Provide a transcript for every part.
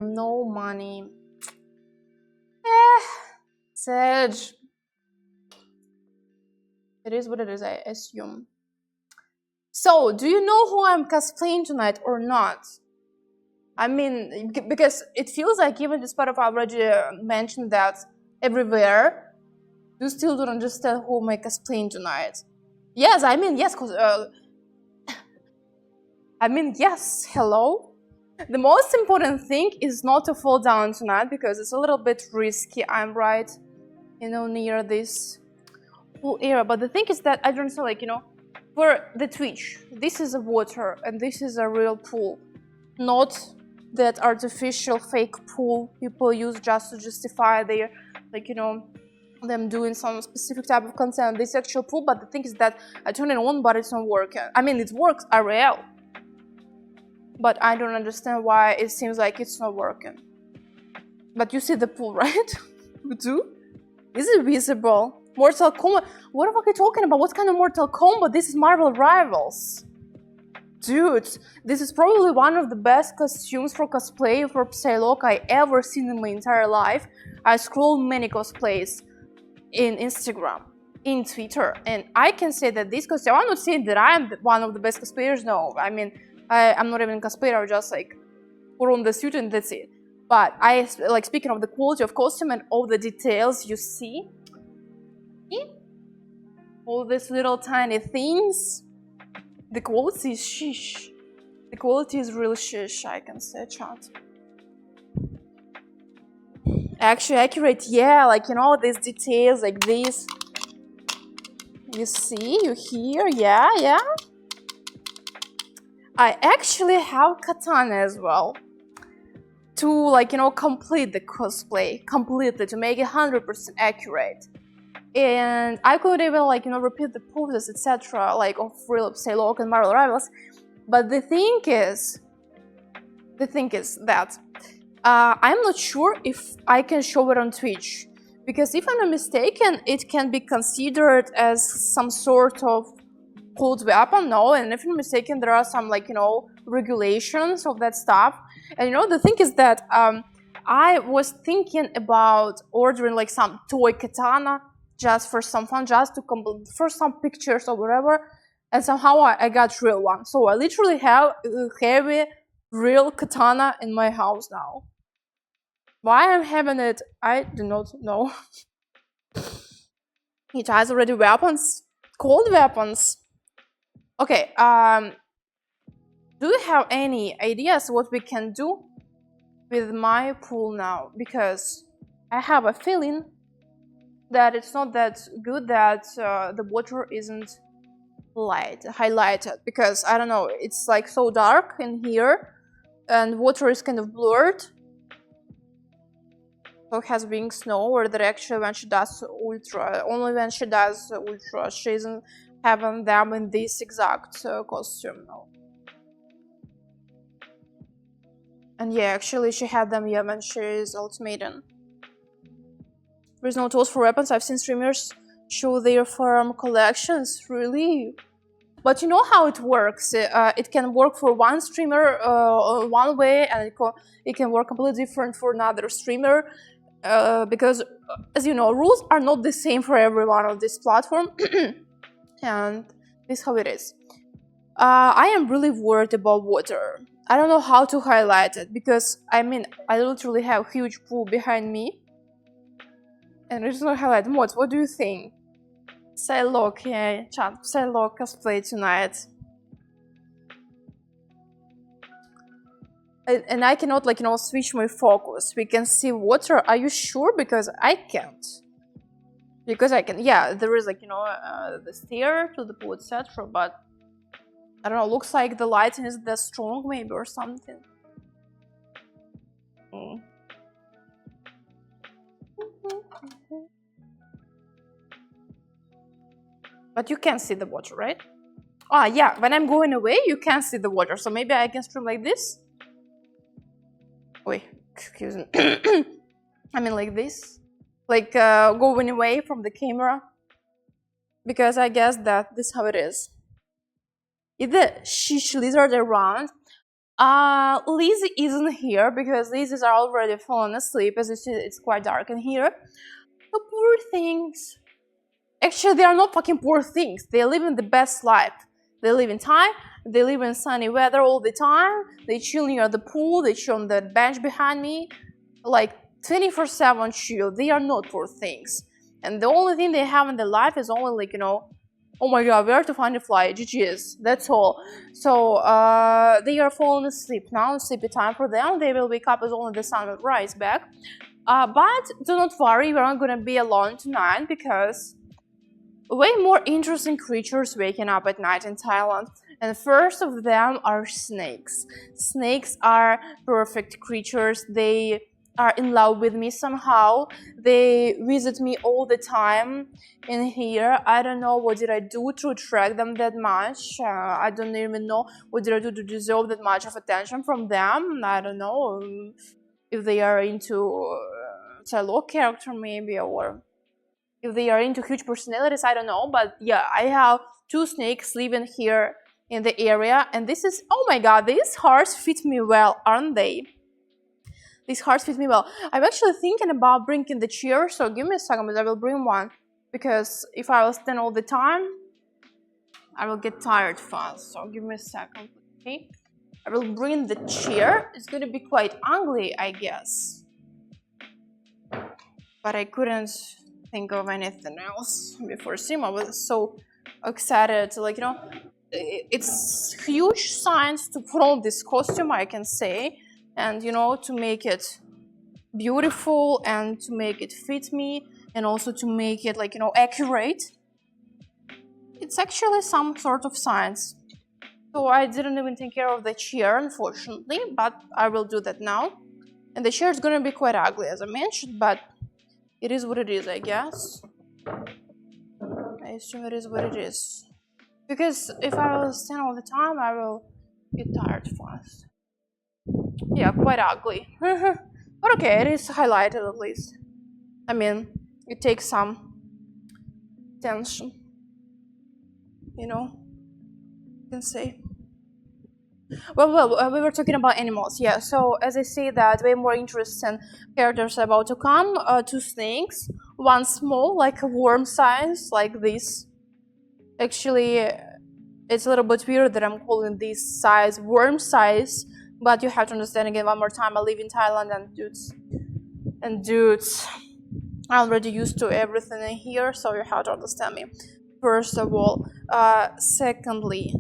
No money. Sage. It is what it is, I assume. So, do you know who I'm cosplaying tonight or not? I mean, because it feels like even despite of I already mentioned that everywhere, you still don't understand who am I cosplaying tonight. Yes, I mean, yes, yes, hello? The most important thing is not to fall down tonight because it's a little bit risky. I'm right, near this pool area. But the thing is that I don't know, like, for the Twitch, this is a water and this is a real pool, not that artificial fake pool people use just to justify their, like, them doing some specific type of content. This actual pool, but the thing is that I turn it on, but it's not working. I mean, it works IRL, but I don't understand why it seems like it's not working. But you see the pool, right? You do? Is it visible? Mortal Kombat? What the fuck are you talking about? What kind of Mortal Kombat? This is Marvel Rivals. Dude, this is probably one of the best costumes for cosplay for PSYLOCKE I ever seen in my entire life. I scroll many cosplays in Instagram, in Twitter, and I can say that this costume, I'm not saying that I am one of the best cosplayers, no. I mean, I'm not even a cosplayer, I just like put on the suit and that's it. But I, like, speaking of the quality of costume and all the details you see, all these little tiny things, the quality is shish. The quality is real shish, I can say, chat. Actually accurate, yeah, like, these details like this. You see, you hear, yeah. I actually have katana as well. To, like, complete the cosplay completely, to make it 100% accurate. And I could even, like, repeat the poses, etc., like of real PSYLOCKE and Marvel Rivals. But the thing is that I'm not sure if I can show it on Twitch, because if I'm not mistaken, it can be considered as some sort of cold weapon. No, and if I'm mistaken, there are some, like, regulations of that stuff. And the thing is that I was thinking about ordering, like, some toy katana just for some fun, just to for some pictures or whatever, and somehow I got real one. So I literally have a heavy real katana in my house now. Why I'm having it, I do not know. It has already weapons, cold weapons. Okay, do you have any ideas what we can do with my pool now? Because I have a feeling that it's not that good, that the water isn't highlighted, because I don't know, it's like so dark in here and water is kind of blurred. So it has been snow, or that actually when she does ultra, only when she does ultra, she isn't having them in this exact costume now. And yeah, actually she had them, yeah, when she is Ultimatum. There's no tools for weapons. I've seen streamers show their firearm collections, really. But you know how it works. It can work for one streamer one way, and it can work completely different for another streamer. Because, as you know, rules are not the same for everyone on this platform. And this is how it is. I am really worried about water. I don't know how to highlight it, because, I mean, I literally have a huge pool behind me. And it's not highlight. Mods, what do you think? PSYLOCKE, yeah, chat. PSYLOCKE cosplay tonight. And I cannot, like, switch my focus. We can see water. Are you sure? Because I can't. Because I can, yeah, there is, like, the stair to the pool, etc. But I don't know, looks like the lighting is that strong, maybe, or something. But you can see the water, right? Ah, yeah, when I'm going away, you can see the water. So maybe I can stream like this. Wait, excuse me. I mean, like this. Like, going away from the camera. Because I guess that this is how it is. Is the shish lizard around? Lizzie isn't here because Lizzie's are already fallen asleep. As you see, it's quite dark in here. The poor things. Actually, they are not fucking poor things. They live in the best life. They live in Thai. They live in sunny weather all the time. They chill near the pool. They chill on the bench behind me. Like 24/7 chill. They are not poor things. And the only thing they have in their life is only like, you know, oh my god, where to find a fly? GG's. That's all. So they are falling asleep now. It's sleepy time for them. They will wake up as only the sun will rise back. But do not worry, we're not gonna be alone tonight because way more interesting creatures waking up at night in Thailand. And first of them are snakes. Snakes are perfect creatures. They are in love with me somehow. They visit me all the time in here. I don't know what did I do to attract them that much. I don't even know what did I do to deserve that much of attention from them. I don't know if they are into PSYLOKKE character maybe, or if they are into huge personalities, I don't know. But yeah, I have 2 snakes living here in the area. And this is, oh my god, these hearts fit me well, aren't they? These hearts fit me well. I'm actually thinking about bringing the chair, so give me a second, but I will bring one. Because if I will stand all the time, I will get tired fast. So give me a second, okay? I will bring the chair. It's gonna be quite ugly, I guess. But I couldn't think of anything else before Sim. I was so excited to, like, you know, it's huge science to put on this costume, I can say, and you know, to make it beautiful and to make it fit me and also to make it, like, you know, accurate. It's actually some sort of science. So I didn't even take care of the chair, unfortunately, but I will do that now. And the chair is gonna be quite ugly, as I mentioned, but it is what it is, I guess. I assume it is what it is. Because if I will stand all the time, I will get tired fast. Yeah, quite ugly. But okay, it is highlighted at least. I mean, it takes some attention. You know, you can say. Well, we were talking about animals, yeah. So as I say that, way more interesting characters are about to come. 2 snakes, one small, like a worm size, like this. Actually, it's a little bit weird that I'm calling this size worm size, but you have to understand again one more time. I live in Thailand, and dudes, I'm already used to everything in here, so you have to understand me. First of all, secondly,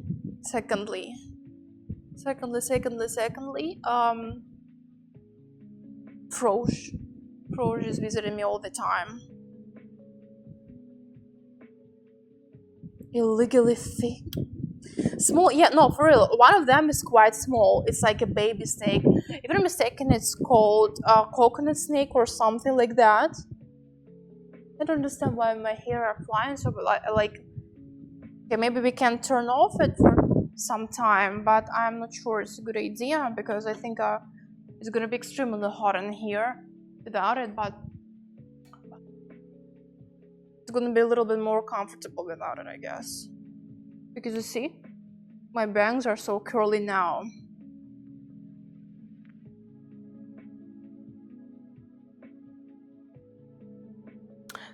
Froge is visiting me all the time. Illegally thick. Small, yeah, no, for real. One of them is quite small. It's like a baby snake. If I'm mistaken, it's called coconut snake or something like that. I don't understand why my hair are flying. So, like, okay, maybe we can turn off it for some time, but I'm not sure it's a good idea because I think it's gonna be extremely hot in here without it, but it's gonna be a little bit more comfortable without it, I guess. Because you see, my bangs are so curly now.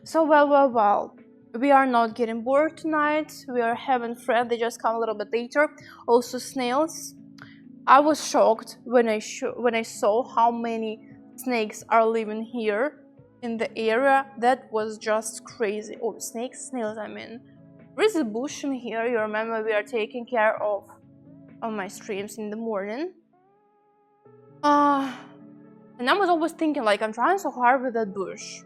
So well. We are not getting bored tonight. We are having fun. They just come a little bit later. Also snails. I was shocked when I saw how many snakes are living here in the area. That was just crazy. Oh, snails, I mean. There is a bush in here. You remember we are taking care of my streams in the morning. And I was always thinking, like, I'm trying so hard with that bush.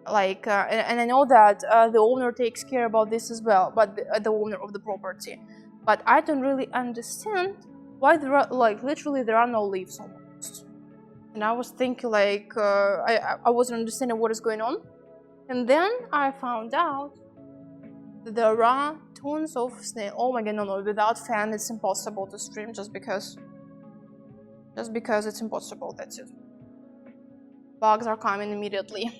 Like, and I know that the owner takes care about this as well, but the owner of the property. But I don't really understand why there are, like, literally there are no leaves almost. And I was thinking, like, I wasn't understanding what is going on. And then I found out that there are tons of snails. Oh my god, no, without fan it's impossible to stream just because it's impossible, that's it. Bugs are coming immediately.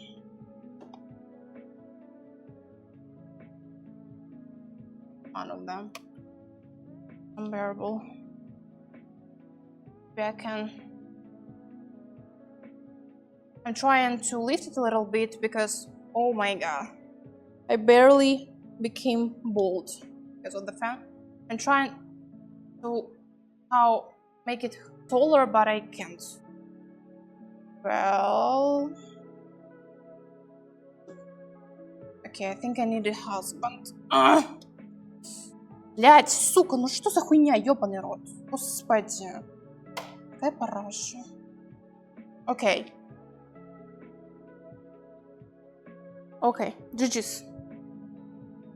One of them. Unbearable. I can. I'm trying to lift it a little bit because, oh my god, I barely became bald because of the fan. I'm trying to make it taller, but I can't. Well, okay, I think I need a husband. Блять, сука, ну что за хуйня, ёбаный рот. Господи. Какая параша. Okay. Okay, GG's.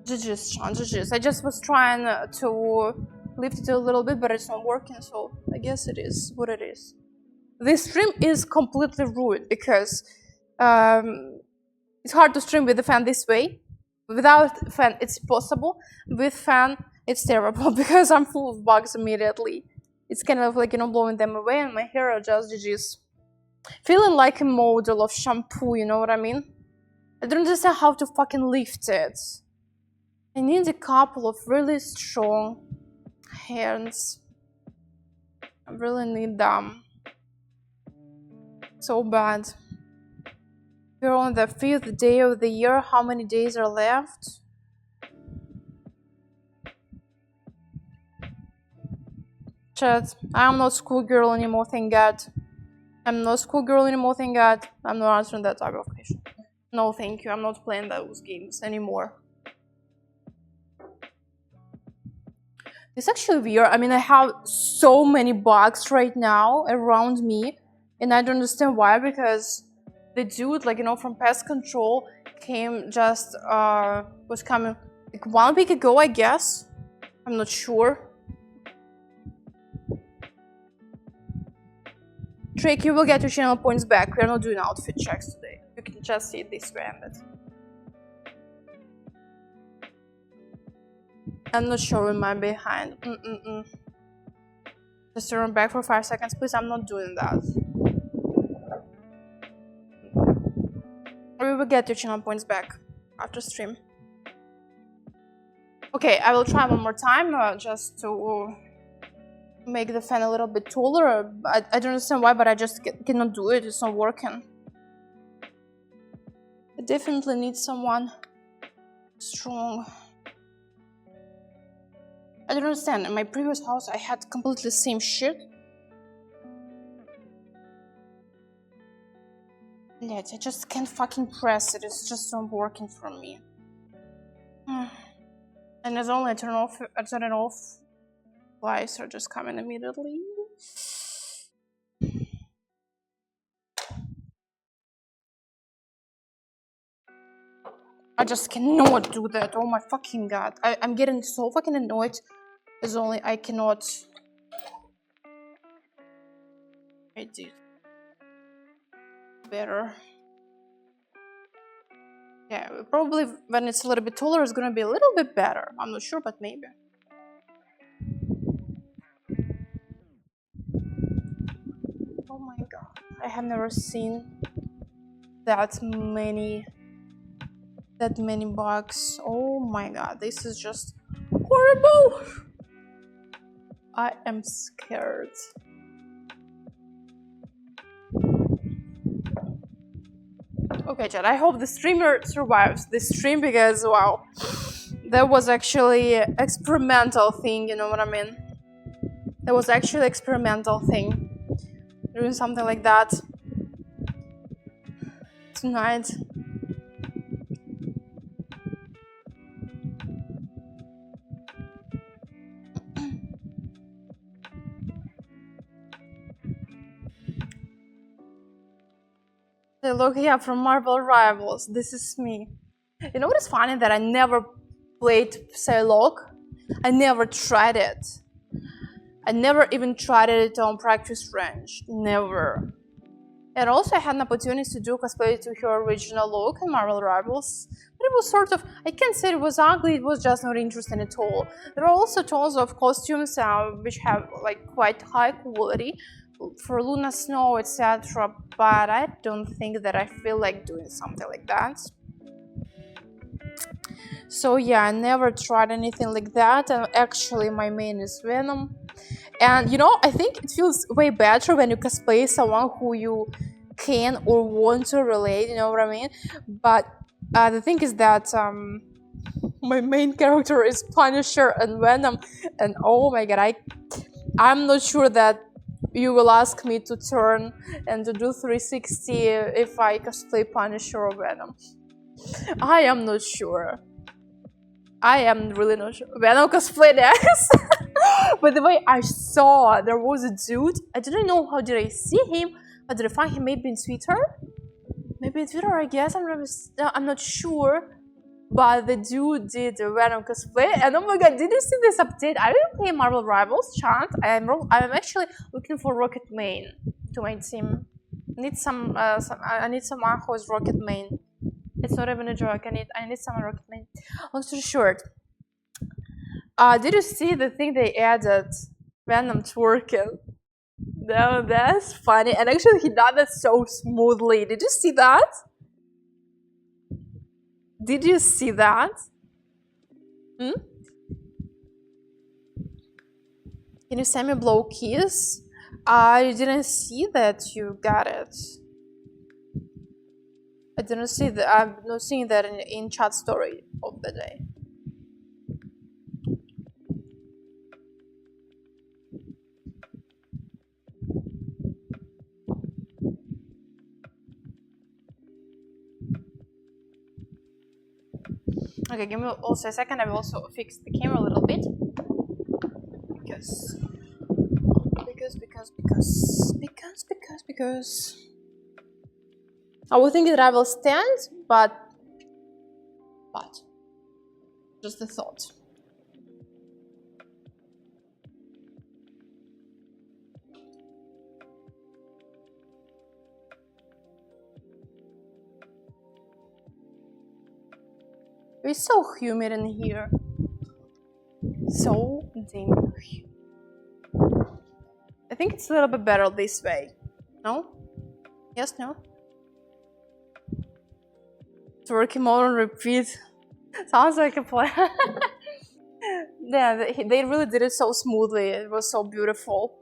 GG's, Sean, GG's. I just was trying to lift it a little bit, but it's not working, so I guess it is what it is. This stream is completely ruined because it's hard to stream with the fan this way. Without fan, it's possible. With fan, it's terrible because I'm full of bugs immediately. It's kind of like, you know, blowing them away, and my hair are just GG's. Feeling like a model of shampoo, you know what I mean? I don't understand how to fucking lift it. I need a couple of really strong hands. I really need them. So bad. We're on the 5th day of the year. How many days are left? Chat, I'm not schoolgirl anymore, thank God. I'm not schoolgirl anymore, thank God. I'm not answering that type of question. No, thank you. I'm not playing those games anymore. It's actually weird. I mean, I have so many bugs right now around me, and I don't understand why, because the dude, like, you know, from pest control came just, was coming like 1 week ago, I guess. I'm not sure. Trick, you will get your channel points back. We are not doing outfit checks today. You can just see it this way and it. I'm not showing my behind. Just turn back for 5 seconds, please. I'm not doing that. We will get your channel points back after stream. Okay, I will try one more time just to make the fan a little bit taller. I don't understand why, but I just cannot do it. It's not working. I definitely need someone strong. I don't understand. In my previous house, I had completely the same shit. Блять, I just can't fucking press it. It's just not working for me. And as only I turn it off, flies are just coming immediately. I just cannot do that. Oh my fucking god. I'm getting so fucking annoyed. As only I cannot. I did better. Yeah, probably when it's a little bit taller, it's gonna be a little bit better. I'm not sure, but maybe. Oh my god. I have never seen that many bugs. Oh my god, this is just horrible. I am scared. Okay, chat, I hope the streamer survives this stream because, wow, that was actually an experimental thing, you know what I mean? That was actually an experimental thing. Doing something like that tonight. Hey, look here from Marvel Rivals. This is me. You know what is funny? That I never played PSYLOCKE. I never tried it. I never even tried it on practice range. Never. And also I had an opportunity to do cosplay to her original look in Marvel Rivals. But it was sort of, I can't say it was ugly, it was just not interesting at all. There are also tons of costumes which have like quite high quality for Luna Snow, etc. But I don't think that I feel like doing something like that. So yeah, I never tried anything like that. And actually my main is Venom. And you know, I think it feels way better when you cosplay someone who you can or want to relate, you know what I mean? But the thing is that my main character is Punisher and Venom, and oh my god, I'm not sure that you will ask me to turn and to do 360 if I cosplay Punisher or Venom. I am not sure. I am really not sure. Venom cosplay next. By the way, I saw there was a dude. I didn't know how did I see him, but did I find him maybe in Twitter? Maybe in Twitter, I guess. I'm not sure. But the dude did a Venom cosplay, and oh my god, did you see this update? I didn't play Marvel Rivals, chant. I'm actually looking for Rocket Main to my team. I need I need someone who is Rocket Main. It's not even a joke. I need someone Rocket Main. Long story short, did you see the thing they added? Venom twerking. No, that's funny. And actually, he done it so smoothly. Did you see that? Did you see that? Hmm? Can you send me blow kiss? I didn't see that you got it. I didn't see that. I'm not seeing that in chat story of the day. Okay, give me also a second. I will also fix the camera a little bit because I was thinking that I will stand, but just a thought. It's so humid in here. So damn humid. I think it's a little bit better this way. No? Yes, no? Twerking mode on repeat. Sounds like a plan. Yeah, they really did it so smoothly. It was so beautiful.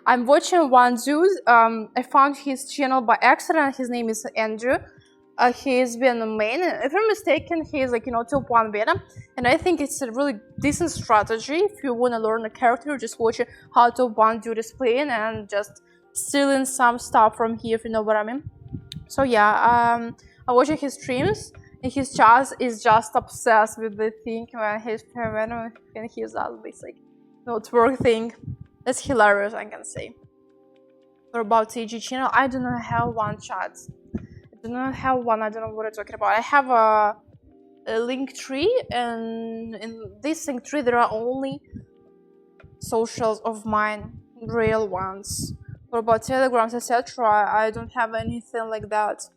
I'm watching one dude. I found his channel by accident. His name is Andrew. He's been a main. If I'm mistaken, he's like, you know, top 1 beta. And I think it's a really decent strategy. If you want to learn a character, just watch how top 1 dude is playing and just stealing some stuff from here, if you know what I mean. So yeah, I'm watching his streams. And his chat is just obsessed with the thing when he's this like twerk thing. That's hilarious, I can say. What about TG channel? I do not have one chat. I do not have one. I don't know what I'm talking about. I have a link tree, and in this link tree there are only socials of mine, real ones. What about telegrams, etc.? I don't have anything like that.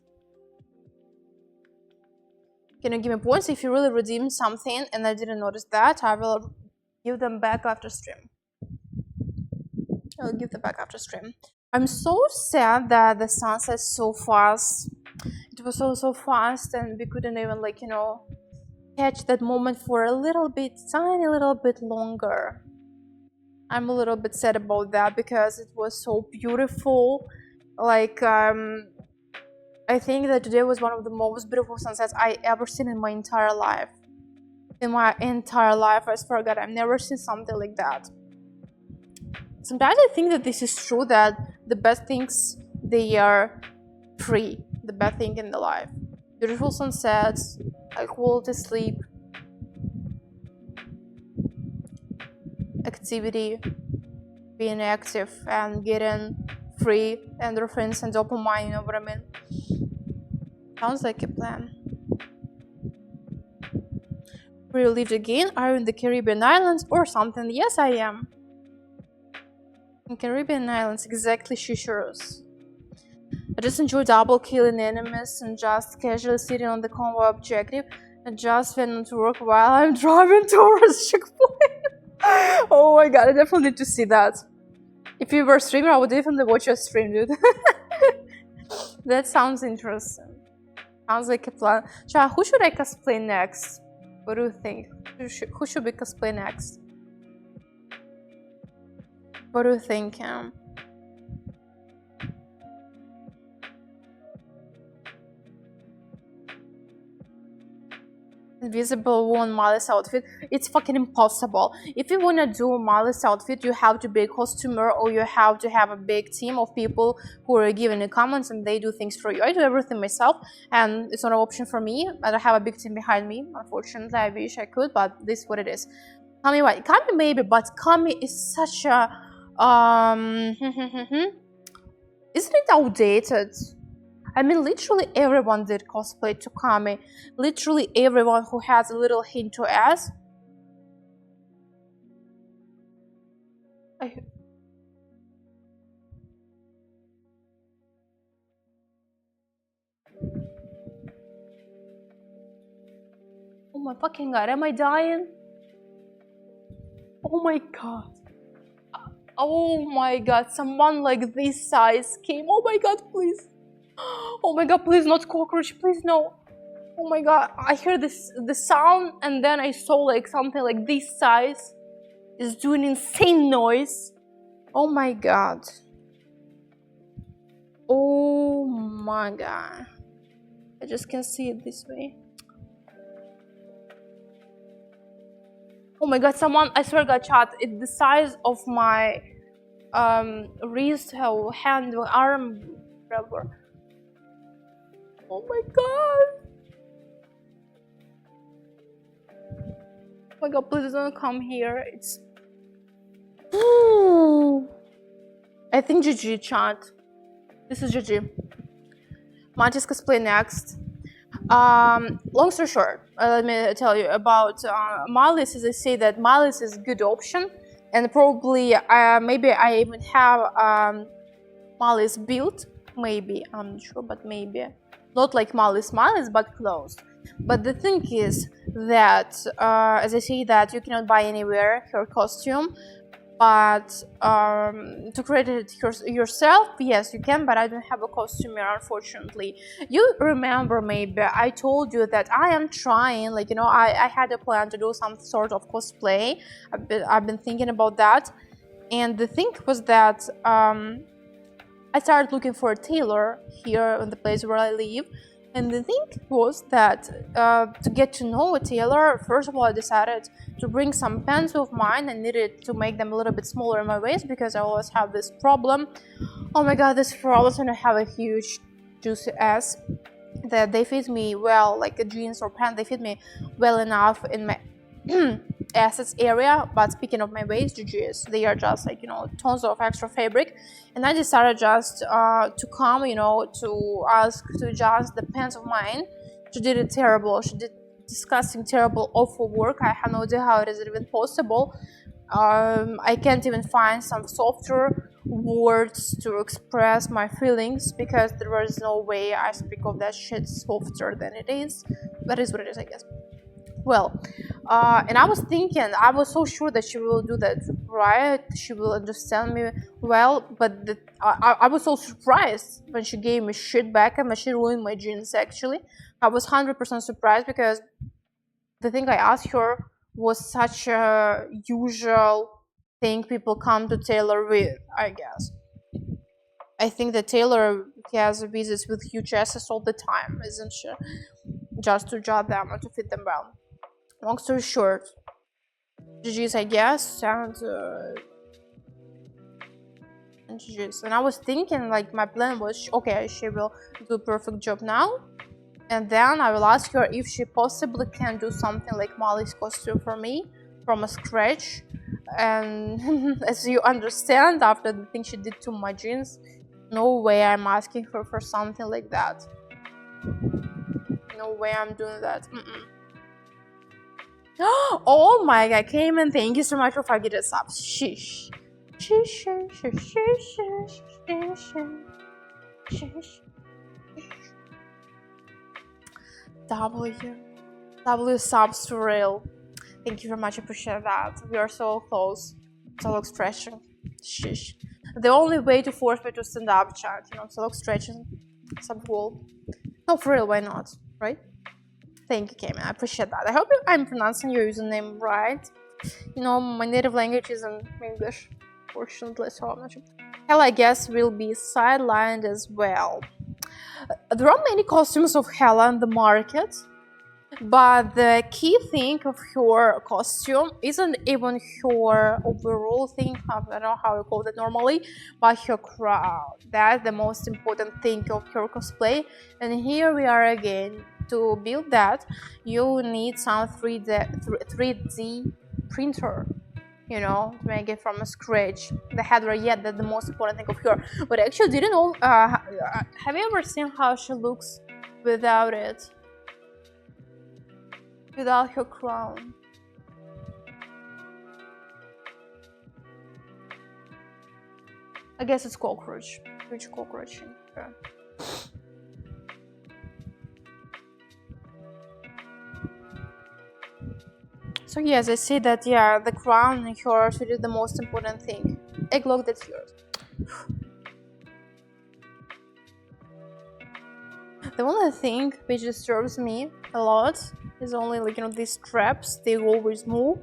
Can you give me points if you really redeem something and I didn't notice that? I will give them back after stream. I'll give them back after stream. I'm so sad that the sunset so fast. It was so fast and we couldn't even like, you know, catch that moment for a little bit, tiny little bit longer. I'm a little bit sad about that because it was so beautiful. Like, I think that today was one of the most beautiful sunsets I ever seen in my entire life. In my entire life, I swear to God, I've never seen something like that. Sometimes I think that this is true, that the best things, they are free. The best thing in the life. Beautiful sunsets, quality sleep, activity, being active and getting free endorphins and dopamine, you know what I mean? Sounds like a plan. Relived again? Are you in the Caribbean islands or something? Yes, I am. In Caribbean islands, exactly, Shishuros. I just enjoy double killing enemies and just casually sitting on the convoy objective and just went to work while I'm driving towards checkpoint. Oh my god, I definitely need to see that. If you were a streamer, I would definitely watch your stream, dude. That sounds interesting. Sounds like a plan. Cha, who should I cosplay next? What do you think? Who should we cosplay next? What do you think? Invisible won Molly's outfit. It's fucking impossible. If you wanna do Molly's outfit, you have to be a costumer, or you have to have a big team of people who are giving you comments and they do things for you. I do everything myself, and it's not an option for me. I don't have a big team behind me. Unfortunately, I wish I could, but this is what it is. Kami, what? Kami maybe, but Kami is such a isn't it outdated? I mean, literally everyone did cosplay to Kami. Literally everyone who has a little hint to ass. Oh my fucking god, am I dying? Oh my god. Oh my god, someone like this size came. Oh my god, please. Oh my god, please, not cockroach, please, no. Oh my god, I heard the sound, and then I saw like something like this size is doing insane noise. Oh my god. Oh my god. I just can see it this way. Oh my god, someone, I swear god, chat, it's the size of my wrist, hand, arm, whatever. Oh my god. Oh my god, please don't come here. It's I think GG, chat. This is GG. Mantis cosplay next. Long story short, let me tell you about Malice. As I say that Malice is a good option, and probably maybe I even have Malice built. Maybe, I'm not sure, but maybe. Not like Malice, but close. But the thing is that, as I say that you cannot buy anywhere her costume, but to create it yourself, yes, you can, but I don't have a costumer, unfortunately. You remember, maybe, I told you that I am trying, like, you know, I had a plan to do some sort of cosplay. I've been thinking about that, and the thing was that I started looking for a tailor here in the place where I live, and the thing was that to get to know a tailor, first of all, I decided to bring some pants of mine. I needed to make them a little bit smaller in my waist because I always have this problem. Oh my god, this problem, and I have a huge juicy ass that they fit me well, like a jeans or pants, they fit me well enough in my assets area. But speaking of my waist, GGs, they are just like, you know, tons of extra fabric, and I decided just to come, you know, to ask to adjust the pants of mine. She did it terrible. She did disgusting, terrible, awful work. I have no idea how it is even possible. I can't even find some softer words to express my feelings because there was no way I speak of that shit softer than it is. That is what it is, I guess. Well, and I was thinking, I was so sure that she will do that right, she will understand me well, but I was so surprised when she gave me shit back and when she ruined my jeans. Actually, I was 100% surprised because the thing I asked her was such a usual thing people come to tailor with, I guess. I think the tailor has visits with huge asses all the time, isn't she? Just to judge them or to fit them well. Long story short, GG's, I guess, and GG's. And I was thinking, like, my plan was, okay, she will do a perfect job now, and then I will ask her if she possibly can do something like Molly's costume for me from a scratch. And as you understand, after the thing she did to my jeans, no way I'm asking her for something like that. No way I'm doing that. Oh my god, Cayman, thank you so much for 5 gifted subs. Shish. Shish, shish, shish, shish, shish, shish. W subs to real. Thank you very much, I appreciate that. We are so close. Solo stretching. Shish. The only way to force me to stand up, chat, you know, solo stretching, sub wall. No, for real, why not, right? Thank you, Cayman. I appreciate that. I hope I'm pronouncing your username right. You know, my native language isn't English. unfortunately, so I'm not sure. Hela, I guess, will be sidelined as well. There are many costumes of Hela in the market, but the key thing of her costume isn't even her overall thing, I don't know how you call it normally, but her crown. That's the most important thing of her cosplay. And here we are again. To build that, you need some 3D printer, you know, to make it from scratch. The header, yeah, that's the most important thing of her. But I actually didn't know, have you ever seen how she looks without it? Without her crown. I guess it's cockroach. Which cockroach? Yeah. So yes, I see that, yeah, the crown and her should is the most important thing. Egglock, that's yours. The only thing which disturbs me a lot is only, like, you know, these straps, they always move.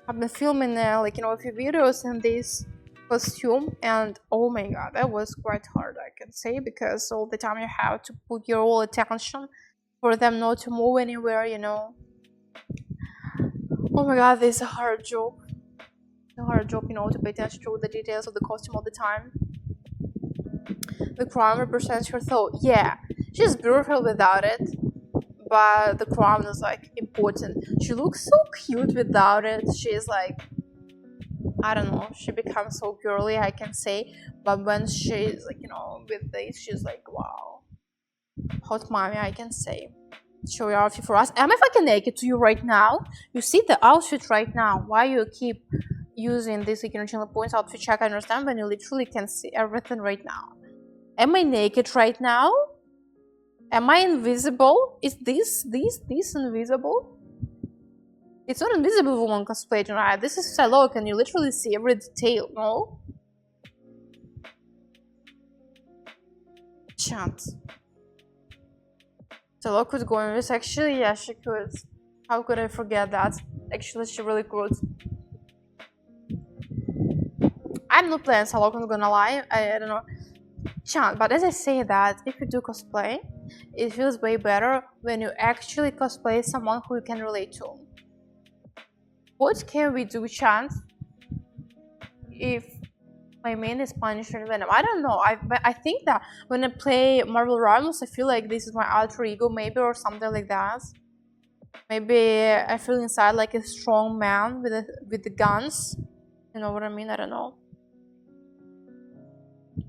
I've been filming, like, you know, a few videos in this costume, and oh my god, that was quite hard, I can say, because all the time you have to put your whole attention for them not to move anywhere, you know. Oh my god, this is a hard job. A hard job, you know, to pay attention to the details of the costume all the time. The crown represents her thought. Yeah, she's beautiful without it, but the crown is, like, important. She looks so cute without it. She's like, I don't know, she becomes so girly, I can say, but when she's, like, you know, with this, she's like, wow, hot mommy, I can say. Show your outfit for us. Am I fucking naked to you right now? You see the outfit right now. Why you keep using this, like, you know, channel points outfit check? I understand, when you literally can see everything right now. Am I naked right now? Am I invisible? Is this invisible? It's not Invisible Woman cosplay tonight. This is PSYLOCKE, and you literally see every detail, no? Chance. PSYLOCKE could go in this, actually, yeah, she could. How could I forget that? Actually, she really could. I'm not playing PSYLOCKE, I'm not gonna lie, I don't know. Chance, but as I say that, if you do cosplay, it feels way better when you actually cosplay someone who you can relate to. What can we do, Chance, if my main is Punisher and Venom? I don't know. I think that when I play Marvel Rivals, I feel like this is my alter ego, maybe, or something like that. Maybe I feel inside like a strong man with the guns. You know what I mean? I don't know.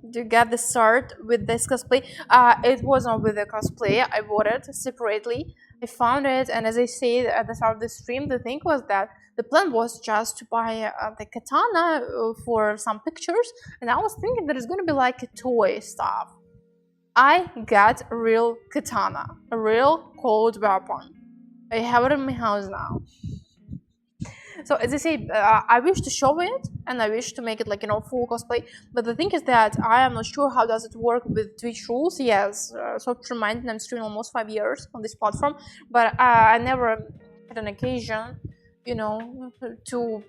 Do you get the start with this cosplay? It was not with the cosplay. I bought it separately. I found it, and as I said at the start of the stream, the thing was that the plan was just to buy the katana for some pictures, and I was thinking that it's gonna be like a toy stuff. I got a real katana, a real cold weapon. I have it in my house now. So as I said, I wish to show it, and I wish to make it, like, you know, full cosplay. But the thing is that I am not sure how does it work with Twitch rules. Yes, so to remind, I'm streaming almost 5 years on this platform, but I never had an occasion, you know, to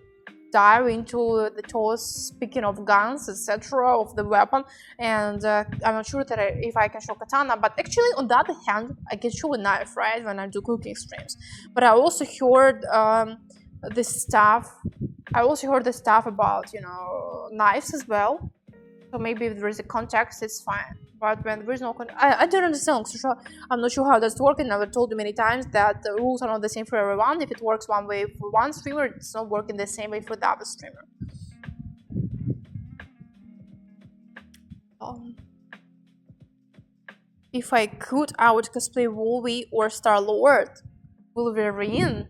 dive into the toes, speaking of guns, etc., of the weapon, and I'm not sure that if I can show katana. But actually, on the other hand, I can show a knife, right, when I do cooking streams. But I also heard this stuff. I also heard the stuff about, you know, knives as well. So maybe if there is a context, it's fine. But when there is no context, I don't understand. So I'm not sure how that's working. I've told you many times that the rules are not the same for everyone. If it works one way for one streamer, it's not working the same way for the other streamer. If I could, I would cosplay Wolverine or Star-Lord. Wolverine.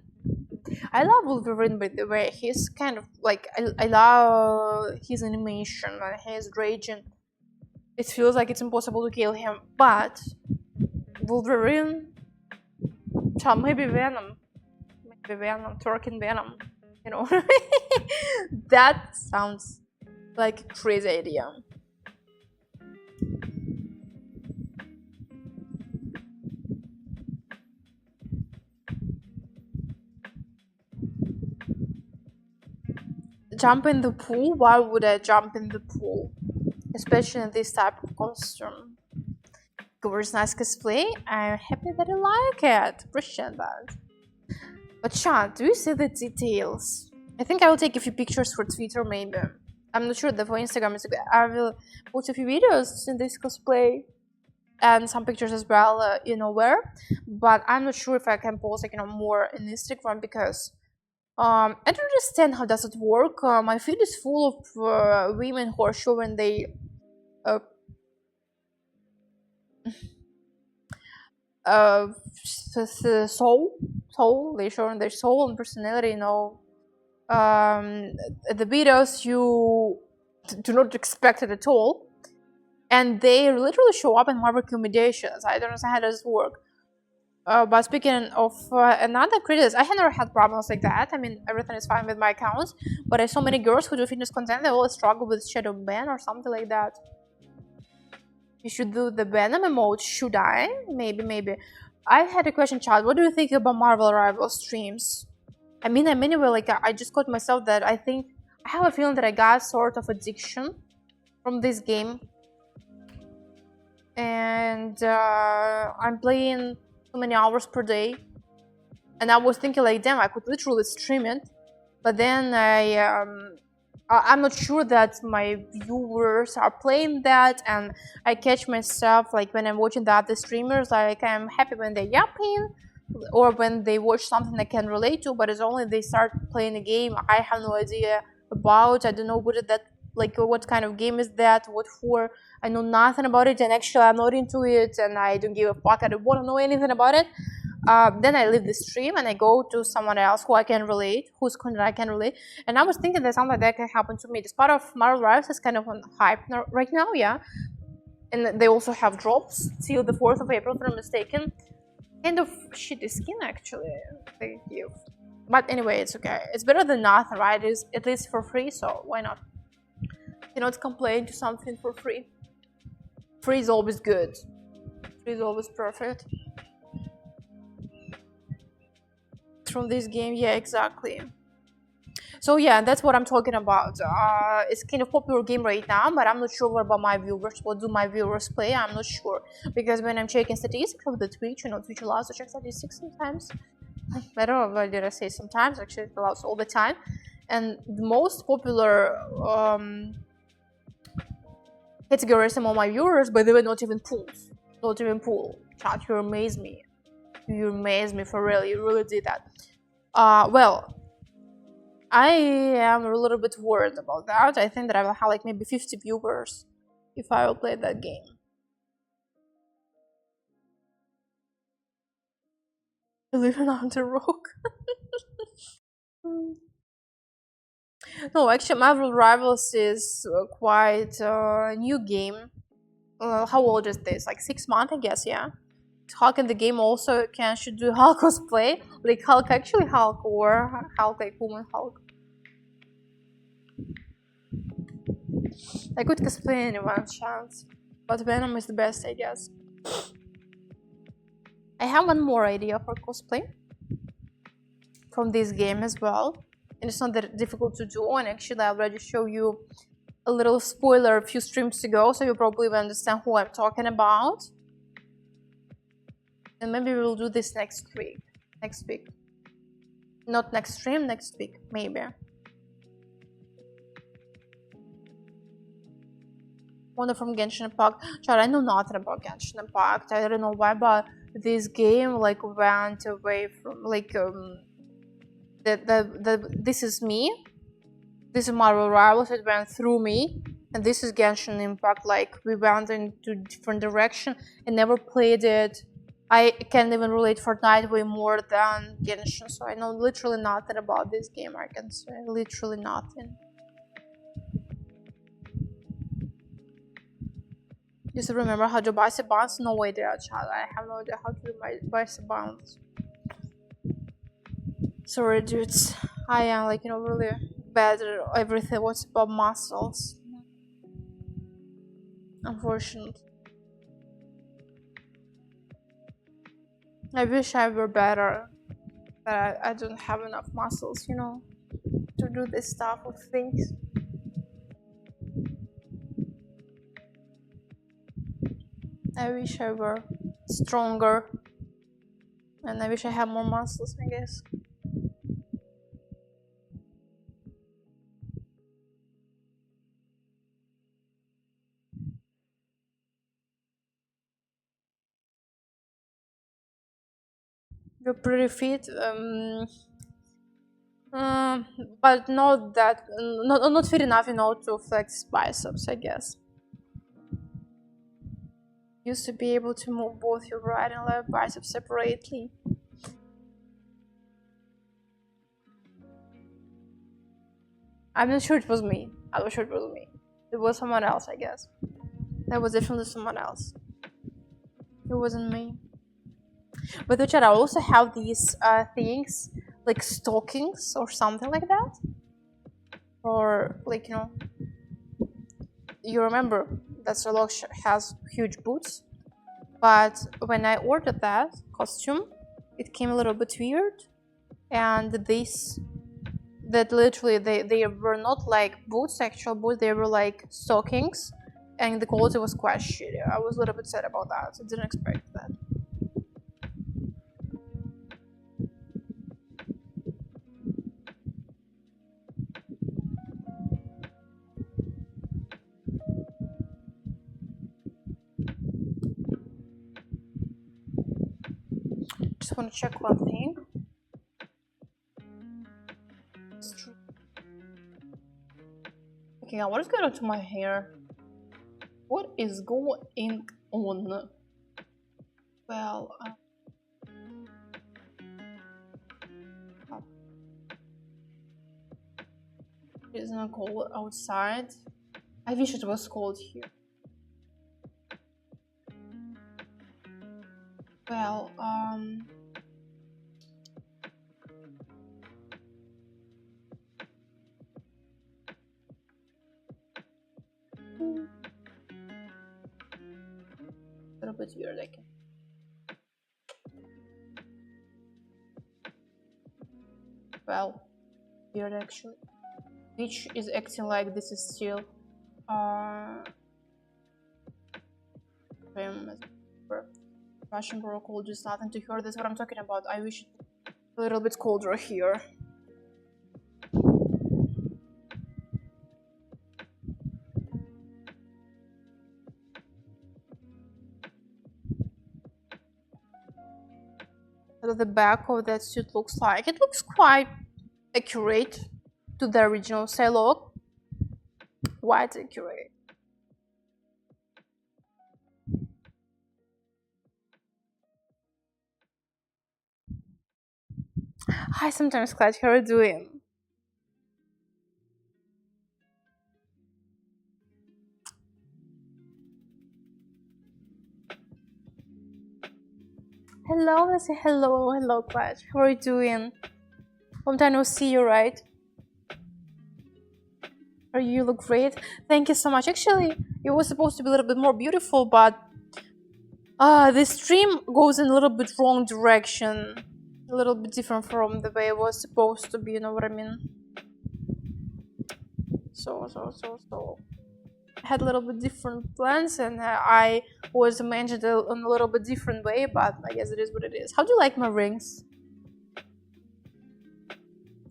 I love Wolverine, by the way. He's kind of like, I love his animation and his raging. It feels like it's impossible to kill him. But Wolverine, maybe Venom, Turkin Venom. You know, that sounds like a crazy idea. Jump in the pool? Why would I jump in the pool? Especially in this type of costume. Gorgeous, nice cosplay. I'm happy that I like it. Appreciate that. But chat, do you see the details? I think I will take a few pictures for Twitter, maybe. I'm not sure that for Instagram is. I will post a few videos in this cosplay and some pictures as well, where. But I'm not sure if I can post more in Instagram because I don't understand how does it work. My feed is full of women who are showing they soul. They showing their soul and personality. The videos you do not expect it at all, and they literally show up in my recommendations. I don't understand how does it work. But speaking of another creators, I have never had problems like that. I mean, everything is fine with my accounts, but I saw many girls who do fitness content, they always struggle with shadow ban or something like that. You should do the Venom emote. Should I? Maybe. I had a question, child. What do you think about Marvel Rivals streams? I mean, anyway, I just got myself that I have a feeling that I got sort of addiction from this game. And I'm playing so many hours per day. And I was thinking damn, I could literally stream it. But then I'm not sure that my viewers are playing that, and I catch myself when I'm watching the other streamers, I'm happy when they're yapping or when they watch something I can relate to, but it's only they start playing a game I have no idea about. I don't know what kind of game is that, what for. I know nothing about it, and actually I'm not into it, and I don't give a fuck. I don't want to know anything about it. Then I leave the stream and I go to someone else who I can relate, I can relate. And I was thinking that something like that can happen to me. This part of Marvel Rivals is kind of on hype right now, yeah. And they also have drops till the 4th of April, if I'm not mistaken. Kind of shitty skin, actually. Thank you. But anyway, it's okay. It's better than nothing, right? It's at least for free, so why not? You not complain to something for free. Free is always good. Free is always perfect. From this game, yeah, exactly. So yeah, that's what I'm talking about. It's kind of popular game right now, but I'm not sure what about my viewers. What do my viewers play? I'm not sure, because when I'm checking statistics of the Twitch, Twitch allows to check statistics sometimes. I don't know why did I say sometimes. Actually, it allows all the time. And the most popular categories among my viewers, but they were not even pools. Not even pool. Chat, you amaze me. You amazed me, for real. You really did that. Well, I am a little bit worried about that. I think that I will have maybe 50 viewers if I will play that game. Living on the rock. No, actually, Marvel Rivals is quite a new game. How old is this? 6 months, I guess, yeah. Hulk in the game also should do Hulk cosplay, Hulk actually Hulk, or Hulk woman Hulk. I could cosplay anyone, chance, but Venom is the best, I guess. I have one more idea for cosplay from this game as well, and it's not that difficult to do. And actually, I already show you a little spoiler a few streams ago, so you probably will understand who I'm talking about. And maybe we'll do this next week. Not next stream, next week, maybe. Wonder from Genshin Impact. Child, I know nothing about Genshin Impact. I don't know why, but this game went away from this is me. This is Marvel Rivals. It went through me, and this is Genshin Impact. We went into different direction and never played it. I can't even relate Fortnite way more than Genshin, so I know literally nothing about this game. I can say literally nothing. Just remember how to buy the bonds? No idea, child. I have no idea how to buy the bonds. Sorry, dudes. I am really bad at everything what's about muscles. Unfortunately. I wish I were better, but I don't have enough muscles, to do this type of things. I wish I were stronger, and I wish I had more muscles, I guess. You're pretty fit, but not that, not fit enough, you know, to flex biceps, I guess. Used to be able to move both your right and left biceps separately. I'm not sure it was me. I'm not sure it was me. It was someone else, I guess. That was definitely someone else. It wasn't me. But the chat, I also have these things like stockings or something like that, or like, you know, you remember that PSYLOCKE has huge boots, but when I ordered that costume, it came a little bit weird, and that literally they were not like boots, actual boots, they were like stockings, and the quality was quite shitty. I was a little bit sad about that. I didn't expect that. Just want to check one thing. It's true. Okay, now what is going on to my hair? What is going on? Well, it's not cold outside. I wish it was cold here. Well, a little bit weird, I can. Well, weird actually. Which is acting like this is still Russian bro cold, just nothing to her. That's what I'm talking about. I wish it was a little bit colder here. What the back of that suit looks like. It looks quite accurate to the original PSYLOCKE. Quite accurate. Hi, sometimes Clutch, how are you doing? Hello, I say hello, Clutch. How are you doing? Long time no see you, right? You look great. Thank you so much. Actually, it was supposed to be a little bit more beautiful, but the stream goes in a little bit wrong direction. A little bit different from the way it was supposed to be, you know what I mean? So. I had a little bit different plans, and I was imagined in a little bit different way, but I guess it is what it is. How do you like my rings?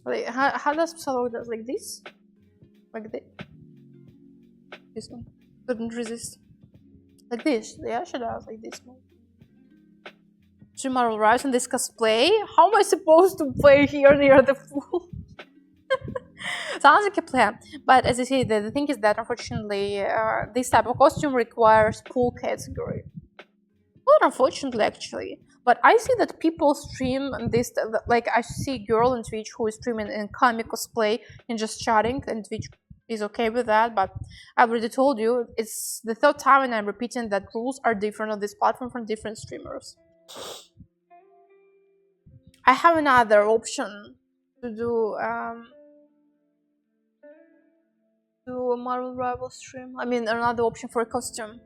Like, how does PSYLOCKE does like this? Like this? This one. Couldn't resist. Like this. Yeah, she does like this one. Tomorrow arrives in this cosplay. How am I supposed to play here near the pool? Sounds like a plan, but as I say, the thing is that unfortunately, this type of costume requires pool category. Not unfortunately, actually, but I see that people stream this. Like I see a girl on Twitch who is streaming in comic cosplay and just chatting, and Twitch is okay with that. But I've already told you, it's the third time, and I'm repeating that rules are different on this platform from different streamers. I have another option to do a Marvel Rival stream. I mean, another option for a costume.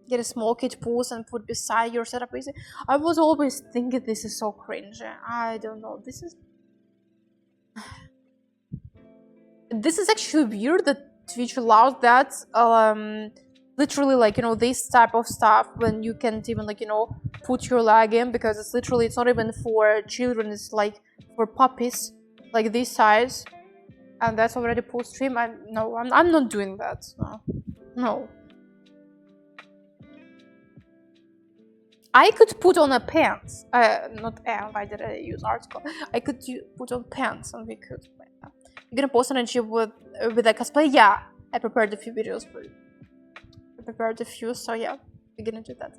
Get a small kit pose and put beside your setup. I was always thinking this is so cringe. I don't know. This is This is actually weird that Twitch allows that. Literally, like, you know, this type of stuff when you can't even, like, you know, put your leg in, because it's literally, it's not even for children, it's like for puppies, like this size, and that's already post stream. I'm not doing that. No. I could put on a pants. Why did I use article? I could put on pants, and we could. You're gonna post an IG with a cosplay? Yeah, I prepared a few videos for you. I prepared a few, so yeah, we're gonna do that.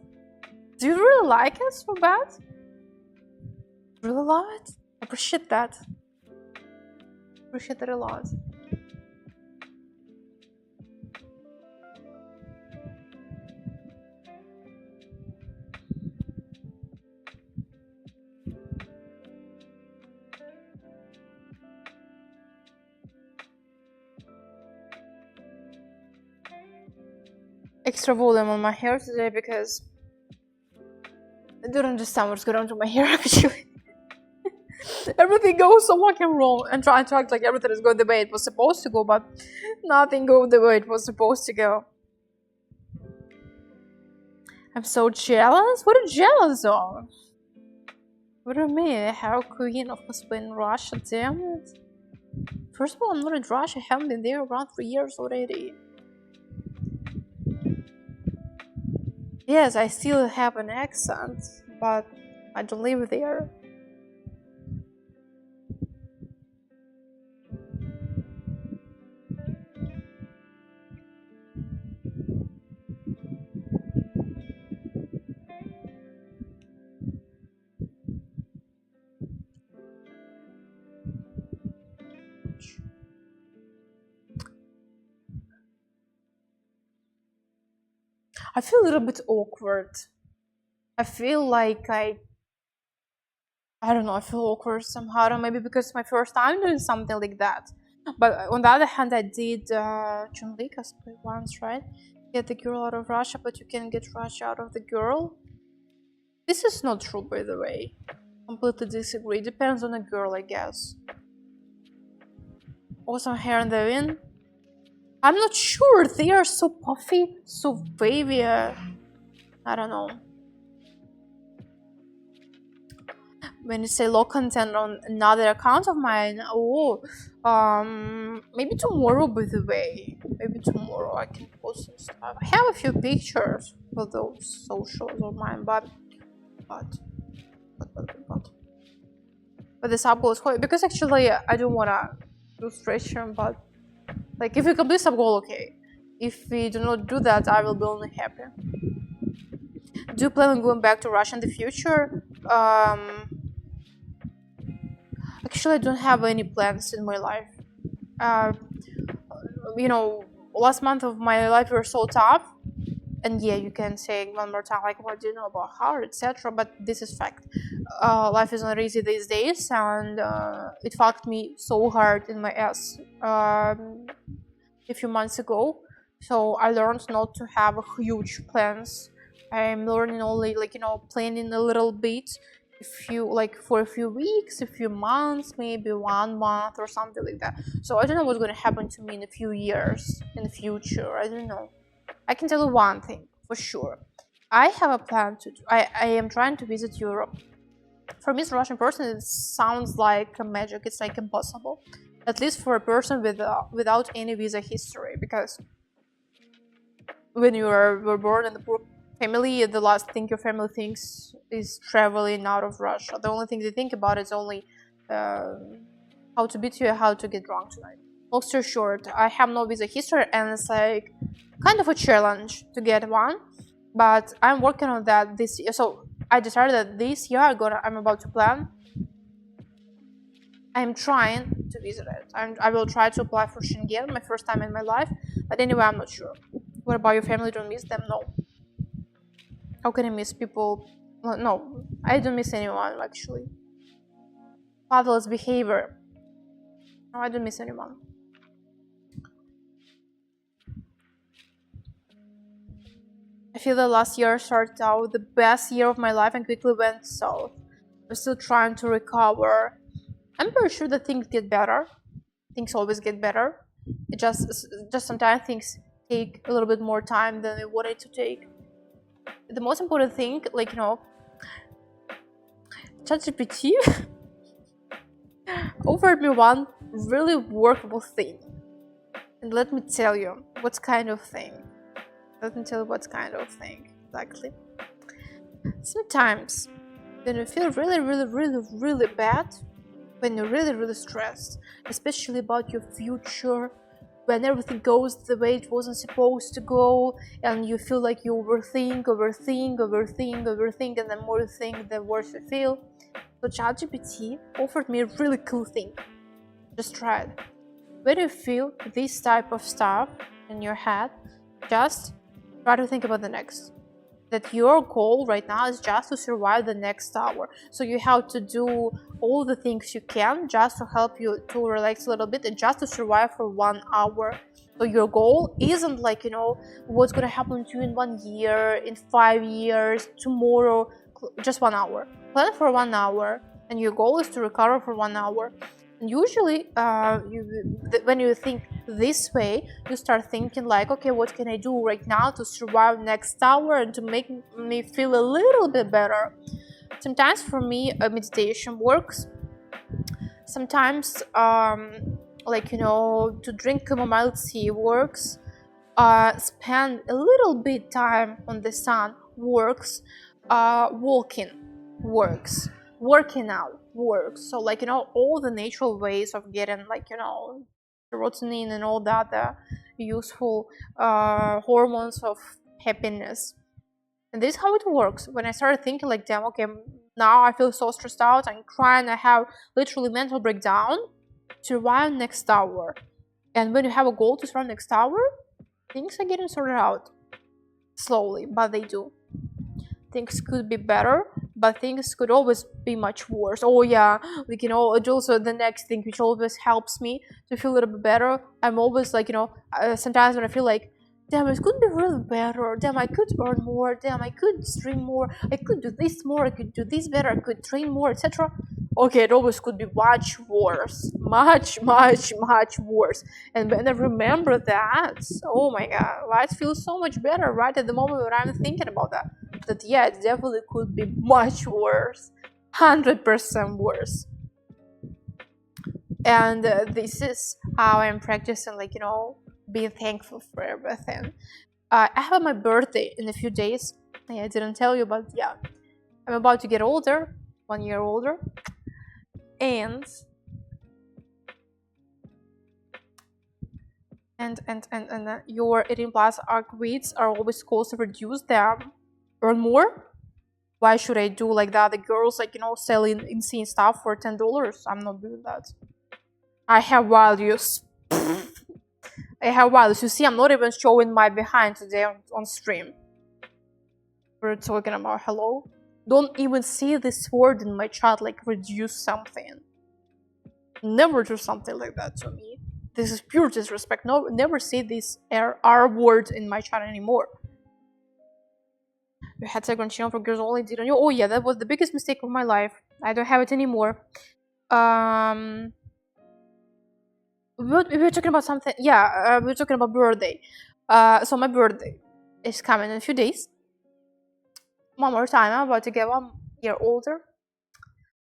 Do you really like it so bad? Really love it? I appreciate that. Appreciate it a lot. Extra volume on my hair today because I don't understand what's going on to my hair actually. Everything goes so fucking wrong, and trying to act like everything is going the way it was supposed to go, but nothing goes the way it was supposed to go. I'm so jealous? What are you jealous of? What do you mean? I have queen of cosplay in Russia, damn it. First of all, I'm not in Russia, I haven't been there around 3 years already. Yes, I still have an accent, but I don't live there. I feel a little bit awkward. I feel like I don't know, I feel awkward somehow, maybe because it's my first time doing something like that. But on the other hand, I did Chun-Li cosplay once, right? Get the girl out of Russia, but you can get Russia out of the girl. This is not true, by the way. Completely disagree. Depends on the girl, I guess. Awesome hair in the wind. I'm not sure. They are so puffy, so wavy. I don't know. When you say low content on another account of mine, maybe tomorrow, by the way. Maybe tomorrow I can post some stuff. I have a few pictures for those socials of mine, but the sub goal is quite, because actually I don't wanna do stretching, but like if we complete sub goal, okay. If we do not do that, I will be only happy. Do you plan on going back to Russia in the future? Actually, I don't have any plans in my life. You know, last month of my life were so tough, and yeah, you can say one more time, like, what do you know about her, etc. But this is fact. Life is not easy these days, and it fucked me so hard in my ass a few months ago. So I learned not to have huge plans. I'm learning only, like, you know, planning a little bit. For a few weeks, a few months, maybe 1 month or something like that. So I don't know what's going to happen to me in a few years in the future. I don't know. I can tell you one thing for sure. I have a plan to I am trying to visit Europe. For me, as a Russian person, it sounds like a magic. It's like impossible, at least for a person without any visa history, because when you were born in the poor family, the last thing your family thinks is traveling out of Russia. The only thing they think about is only how to beat you, how to get drunk tonight. Long story short, I have no visa history, and it's like kind of a challenge to get one. But I'm working on that this year. So I decided that this year I'm about to plan. I'm trying to visit it. I will try to apply for Schengen, my first time in my life. But anyway, I'm not sure. What about your family? Don't miss them? No. How can I miss people? No, I don't miss anyone, actually. Fatherless behavior. No, I don't miss anyone. I feel that last year started out the best year of my life and quickly went south. I'm still trying to recover. I'm pretty sure that things get better. Things always get better. It just sometimes things take a little bit more time than we wanted to take. The most important thing, like, you know, ChatGPT offered me one really workable thing. And let me tell you what kind of thing. Exactly. Sometimes when you feel really bad, when you're really stressed, especially about your future, when everything goes the way it wasn't supposed to go, and you feel like you overthink, and the more you think, the worse you feel. So ChatGPT offered me a really cool thing. Just try it. When you feel this type of stuff in your head, just try to think about the next. That your goal right now is just to survive the next hour. So you have to do all the things you can just to help you to relax a little bit and just to survive for 1 hour. So your goal isn't like, you know, what's gonna happen to you in 1 year, in 5 years, tomorrow, just 1 hour. Plan for 1 hour, and your goal is to recover for 1 hour. And usually, when you think this way, you start thinking like, okay, what can I do right now to survive next hour and to make me feel a little bit better? Sometimes for me, meditation works. Sometimes, like, you know, to drink chamomile tea works. Spend a little bit time on the sun works. Walking works. Working out works. So, like, you know, all the natural ways of getting, like, you know, serotonin and all the other useful hormones of happiness. And this is how it works. When I started thinking like, damn, okay, now I feel so stressed out, I'm crying, I have literally mental breakdown, survive next hour. And when you have a goal to survive next hour, things are getting sorted out. Slowly, but they do. Things could be better, but things could always be much worse. Oh yeah, like, you know, also the next thing which always helps me to feel a little bit better, I'm always like, you know, sometimes when I feel like, damn, it could be really better, damn, I could earn more, damn, I could stream more, I could do this more, I could do this better, I could train more, etc. Okay, it always could be much worse, much worse. And when I remember that, oh my god, life feels so much better right at the moment when I'm thinking about that yeah, it definitely could be much worse, 100% worse. And this is how I'm practicing, like, you know, being thankful for everything. I have my birthday in a few days. I didn't tell you, but yeah, I'm about to get older, 1 year older, and your 18+ arc are always goals to reduce them. Earn more? Why should I do like that? The girls, like, you know, selling insane stuff for $10. I'm not doing that. I have values. I have values. You see, I'm not even showing my behind today on stream. We're talking about hello. Don't even see this word in my chat, like reduce something. Never do something like that to me. This is pure disrespect. No, never say this R word in my chat anymore. You had second channel for girls only, didn't you? Oh yeah, that was the biggest mistake of my life. I don't have it anymore. We were talking about something. Yeah, we were talking about birthday. So my birthday is coming in a few days. One more time, I'm about to get 1 year older.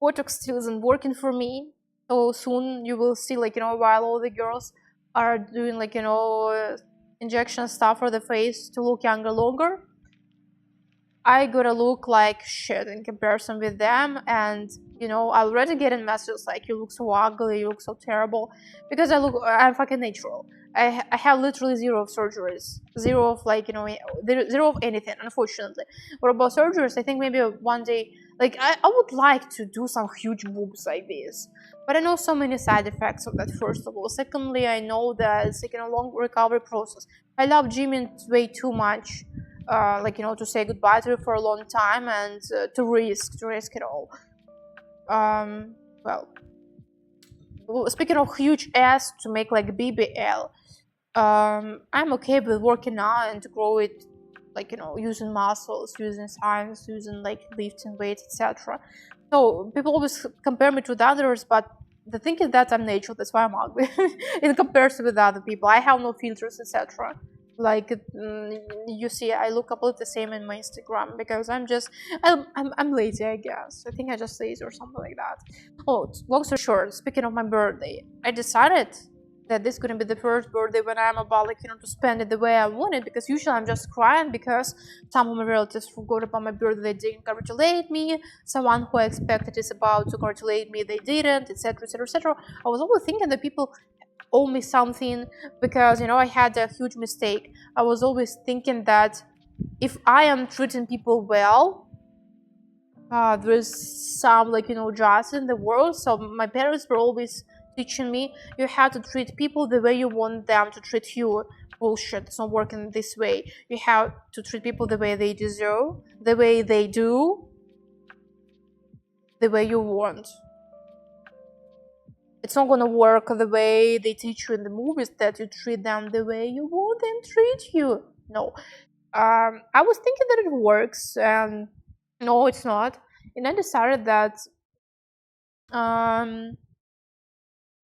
Botox still isn't working for me. So soon you will see, like, you know, while all the girls are doing, like, you know, injection stuff for the face to look younger longer, I gotta look like shit in comparison with them. And, you know, I already getting messages like, you look so ugly, you look so terrible, because I'm fucking natural. I have literally zero of surgeries, zero of, like, you know, zero of anything, unfortunately. What about surgeries? I think maybe one day, like, I would like to do some huge boobs like this, but I know so many side effects of that, first of all. Secondly, I know that it's like a long recovery process. I love gymming way too much. Like, you know, to say goodbye to it for a long time and to risk it all. Well, speaking of huge ass to make like BBL, I'm okay with working out and to grow it, like, you know, using muscles, using science, using like lifting weights, etc. So people always compare me to the others, but the thing is that I'm natural, that's why I'm ugly. In comparison with other people, I have no filters, etc. Like you see, I look completely the same in my Instagram because I'm lazy, I guess. I think I just lazy or something like that. Oh, long story short, speaking of my birthday, I decided that this is gonna be the first birthday when I'm about to spend it the way I want it, because usually I'm just crying because some of my relatives forgot about my birthday, they didn't congratulate me, someone who I expected is about to congratulate me, they didn't, etc, etc, etc. I was always thinking that people owe me something because I had a huge mistake. I was always thinking that if I am treating people well, there's some justice in the world. So my parents were always teaching me, you have to treat people the way you want them to treat you. Bullshit, it's not working this way. You have to treat people the way they deserve, the way they do, the way you want. It's not gonna work the way they teach you in the movies, that you treat them the way you want them to treat you. No. I was thinking that it works, and no, it's not. And I decided that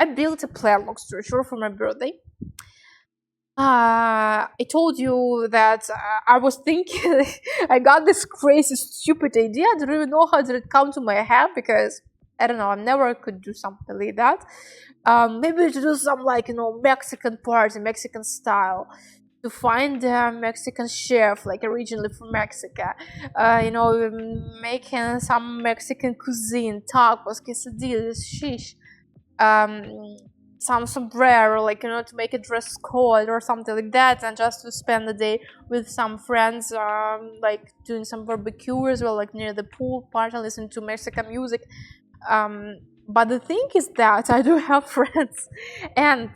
I built a plan, long story short, for my birthday. I told you that I was thinking, I got this crazy, stupid idea. I don't even know how did it come to my head, because I don't know, I never could do something like that. Maybe to do some Mexican party, Mexican style, to find a Mexican chef originally from Mexico, making some Mexican cuisine, tacos, quesadillas, shish, some sombrero, to make a dress code or something like that, and just to spend the day with some friends, doing some barbecue as well, near the pool, party, listen to Mexican music. But the thing is that I don't have friends, and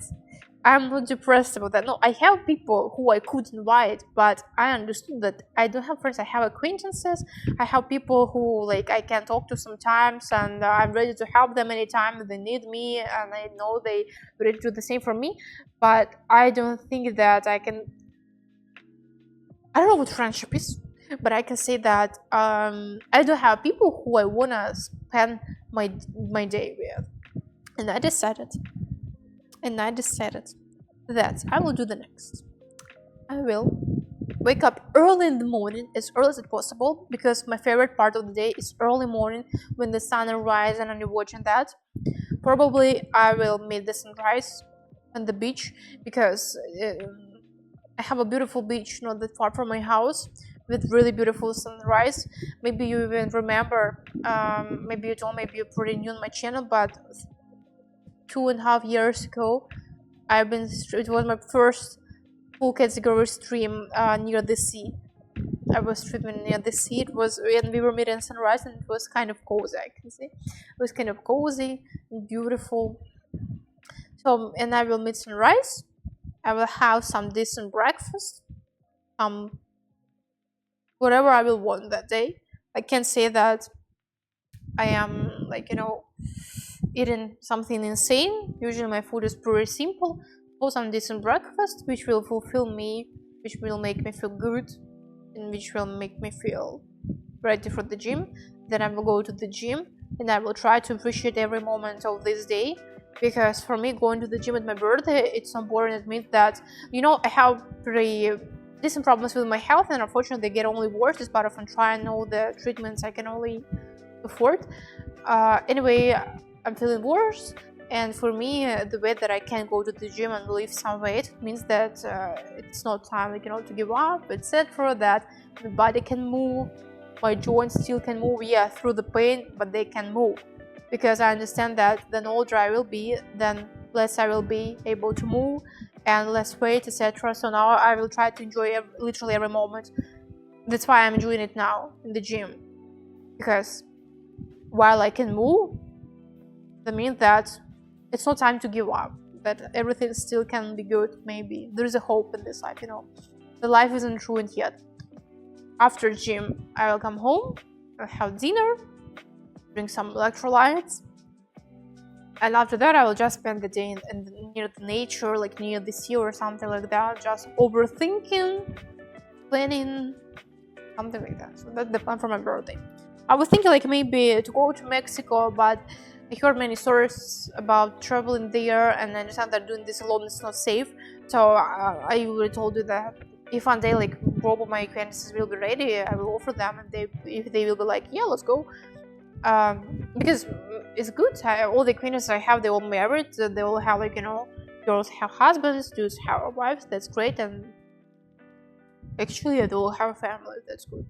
I'm not depressed about that. No, I have people who I could invite, but I understood that I don't have friends. I have acquaintances. I have people who I can talk to sometimes, and I'm ready to help them anytime they need me, and I know they ready to do the same for me. But I don't think that I can. I don't know what friendship is, but I can say that I don't have people who I wanna spend my day with, and I decided that I will do the next. I will wake up early in the morning, as early as possible, because my favorite part of the day is early morning when the sun rises and I'm watching that. Probably I will meet the sunrise on the beach, because I have a beautiful beach not that far from my house with really beautiful sunrise. Maybe you even remember, maybe you don't, maybe you're pretty new on my channel, but 2.5 years ago, it was my first full category stream near the sea. I was streaming near the sea. It was when we were meeting sunrise, and it was kind of cozy, I can say. It was kind of cozy and beautiful. So, and I will meet sunrise. I will have some decent breakfast. Whatever I will want that day. I can't say that I am eating something insane. Usually my food is pretty simple. For some decent breakfast, which will fulfill me, which will make me feel good, and which will make me feel ready for the gym. Then I will go to the gym, and I will try to appreciate every moment of this day, because for me, going to the gym at my birthday, it's so important. It means that I have pretty decent problems with my health, and unfortunately they get only worse despite of trying all the treatments I can only afford. Anyway, I'm feeling worse, and for me, the way that I can go to the gym and lift some weight means that it's not time to give up, etc. That the body can move, my joints still can move, through the pain, but they can move, because I understand that the older I will be, then less I will be able to move, and less weight, etc. So now I will try to enjoy literally every moment. That's why I'm doing it now in the gym, because while I can move, that means that it's not time to give up, that everything still can be good. Maybe there is a hope in this life. The life isn't ruined yet. After gym, I will come home, I'll have dinner, drink some electrolytes, and after that I will just spend the day near the nature, near the sea or something like that, just overthinking, planning, something like that. So that's the plan for my birthday. I was thinking maybe to go to Mexico, but heard many stories about traveling there, and I understand that doing this alone is not safe. So I already told you that if one day like group of my acquaintances will be ready, I will offer them, and if they will be like, yeah, let's go. Because it's good. All the acquaintances I have, they all married. They all have like, you know, girls have husbands, dudes have wives. That's great, and actually they all have a family. That's good.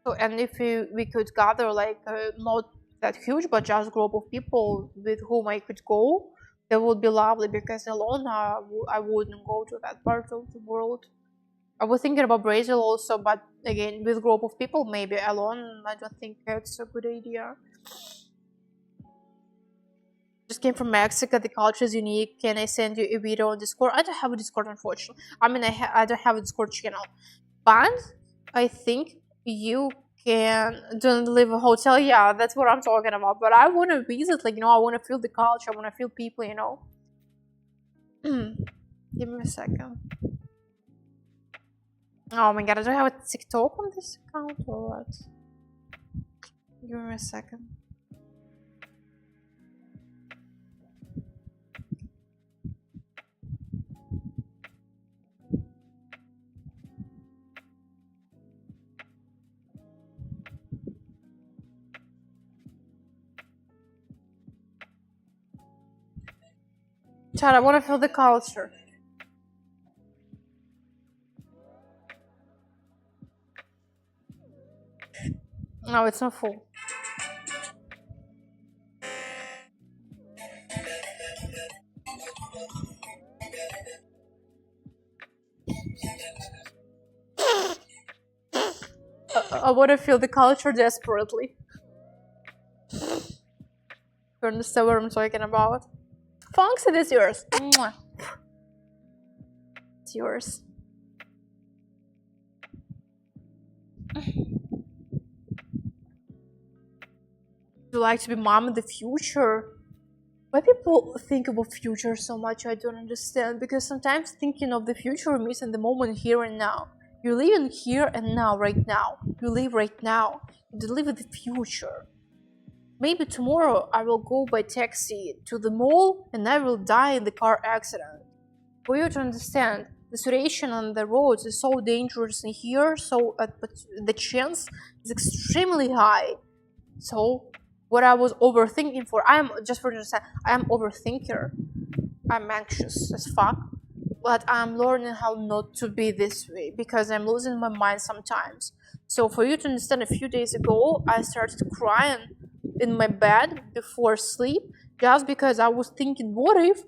So, and if we could gather like not that huge, but just a group of people with whom I could go, that would be lovely. Because alone, I wouldn't go to that part of the world. I was thinking about Brazil also, but again, with a group of people, maybe alone, I don't think it's a good idea. Just came from Mexico. The culture is unique. Can I send you a video on Discord? I don't have a Discord, unfortunately. I mean, I don't have a Discord channel, but I think you can don't live a hotel. Yeah, that's what I'm talking about. But I want to visit, like, you know, I want to feel the culture. I want to feel people, you know. Give me a second. Oh my god, I don't have a TikTok on this account or what? Give me a second. Chad, I want to feel the culture. No, it's not full. I want to feel the culture desperately. You understand what I'm talking about? Funks, it is yours. Mwah. It's yours. Would you like to be mom in the future? Why people think about future so much, I don't understand. Because sometimes thinking of the future means in the moment, here and now. You live in here and now, right now. You live right now. You live in the future. Maybe tomorrow I will go by taxi to the mall and I will die in the car accident. For you to understand, the situation on the roads is so dangerous in here, so but the chance is extremely high. So what I was overthinking for, I am overthinker. I'm anxious as fuck, but I'm learning how not to be this way because I'm losing my mind sometimes. So for you to understand, a few days ago I started crying in my bed before sleep just because I was thinking, what if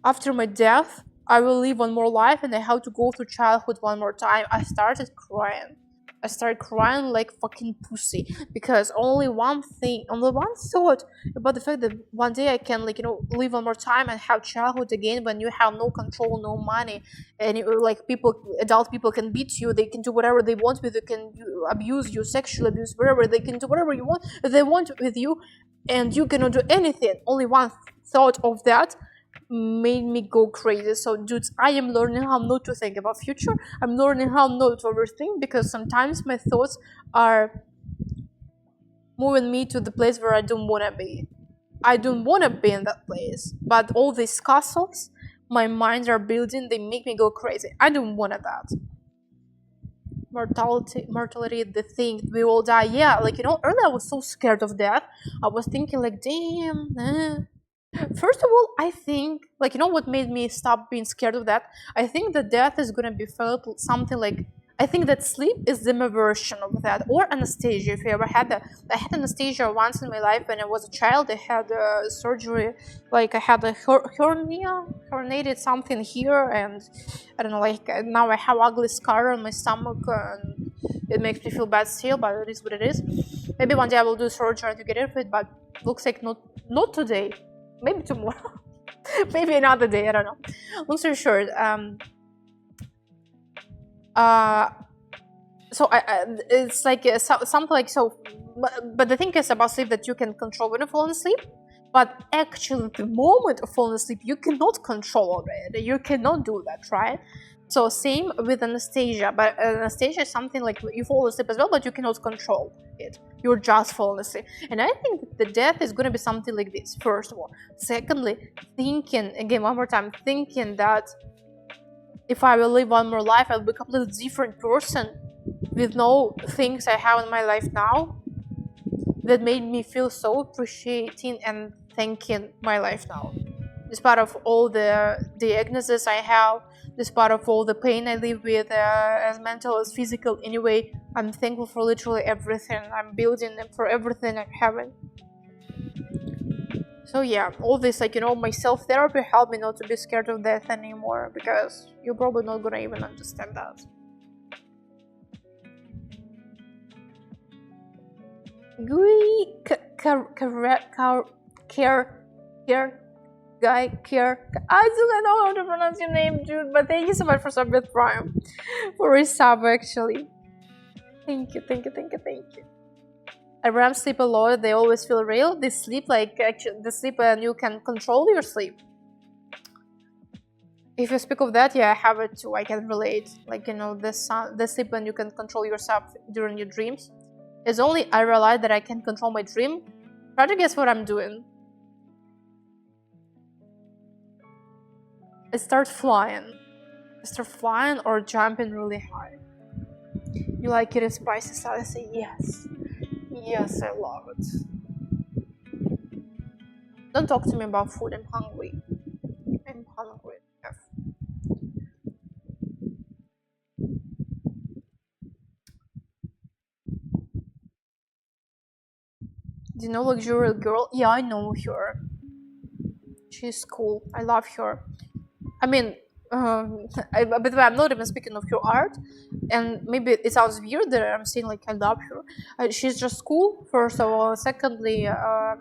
after my death I will live one more life and I have to go through childhood one more time. I started crying like fucking pussy because only one thought about the fact that one day I can, like, you know, live one more time and have childhood again when you have no control, no money, and adult people can beat you, they can do whatever they want with you, can abuse you, sexual abuse, whatever, they can do whatever they want with you, and you cannot do anything. Only one thought of that made me go crazy. So dudes, I am learning how not to think about future. I'm learning how not to overthink because sometimes my thoughts are moving me to the place where I don't want to be. I don't want to be in that place, but all these castles my minds are building, they make me go crazy. I don't want that. Mortality, the thing, we all die. Yeah, like, you know, earlier I was so scared of death. I was thinking like, damn. First of all, I think, like, you know what made me stop being scared of that? I think that death is gonna be felt something like, I think that sleep is the version of that, or anesthesia. If you ever had that, I had anesthesia once in my life when I was a child. I had surgery, like I had a herniated something here, and I don't know, like now I have ugly scar on my stomach, and it makes me feel bad still, but it is what it is. Maybe one day I will do surgery to get rid of it, but looks like not today. Maybe tomorrow. Maybe another day, I don't know. Long story short, so it's like something like so, but the thing is about sleep that you can control when you fall asleep, but actually the moment of falling asleep you cannot control already. You cannot do that, right? So same with Anastasia, but Anastasia is something like you fall asleep as well, but you cannot control it. You're just falling asleep. And I think that the death is going to be something like this, first of all. Secondly, thinking, again, one more time, thinking that if I will live one more life, I'll be a completely different person with no things I have in my life now that made me feel so appreciating and thanking my life now. Despite of all the diagnoses I have, despite of all the pain I live with, as mental as physical anyway, I'm thankful for literally everything I'm building and for everything I'm having. So yeah, all this, like, you know, my self-therapy helped me not to be scared of death anymore, because you're probably not gonna even understand that. I do not know how to pronounce your name, dude, but thank you so much for sub with Prime. For a sub, actually. Thank you. REM sleep a lot, they always feel real. They sleep like, actually, they sleep and you can control your sleep. If you speak of that, yeah, I have it too, I can relate. Like, you know, the sleep when you can control yourself during your dreams. It's only I realized that I can control my dream. Try to guess what I'm doing. I start flying or jumping really high. You like it in spicy style? I say yes. Yes, I love it. Don't talk to me about food, I'm hungry. Do you know Luxurious Girl? Yeah, I know her. She's cool. I love her. I mean, by the way, I'm not even speaking of her art, and maybe it sounds weird that I'm saying like I love her. She's just cool, first of all. Secondly, I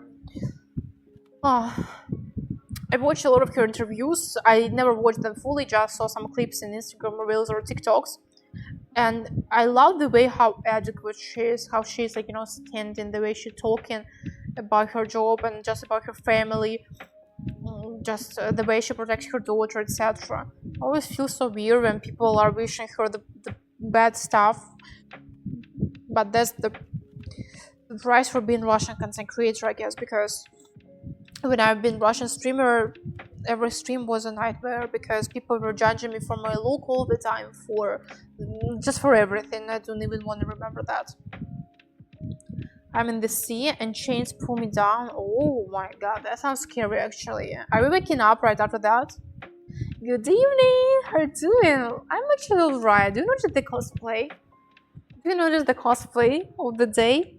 watched a lot of her interviews. I never watched them fully, just saw some clips in Instagram Reels or TikToks. And I love the way how adequate she is, how she's, like, you know, standing, the way she's talking about her job and just about her family, just the way she protects her daughter, etc. I always feel so weird when people are wishing her the bad stuff, but that's the price for being Russian content creator, I guess, because when I've been Russian streamer, every stream was a nightmare because people were judging me for my look all the time, just for everything. I don't even want to remember that. I'm in the sea and chains pull me down. Oh my god, that sounds scary actually. Are we waking up right after that? Good evening, how are you doing? I'm actually alright. Do you notice the cosplay? Do you notice the cosplay of the day?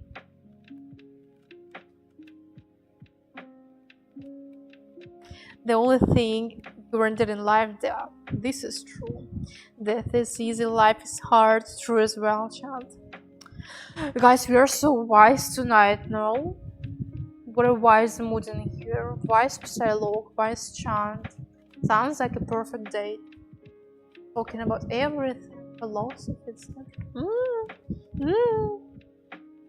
The only thing guaranteed in life, death. This is true. Death is easy, life is hard. True as well, child. Guys, we are so wise tonight, no? What a wise mood in here. Wise PSYLOKKE, wise chant. Sounds like a perfect day. Talking about everything, philosophy, etc.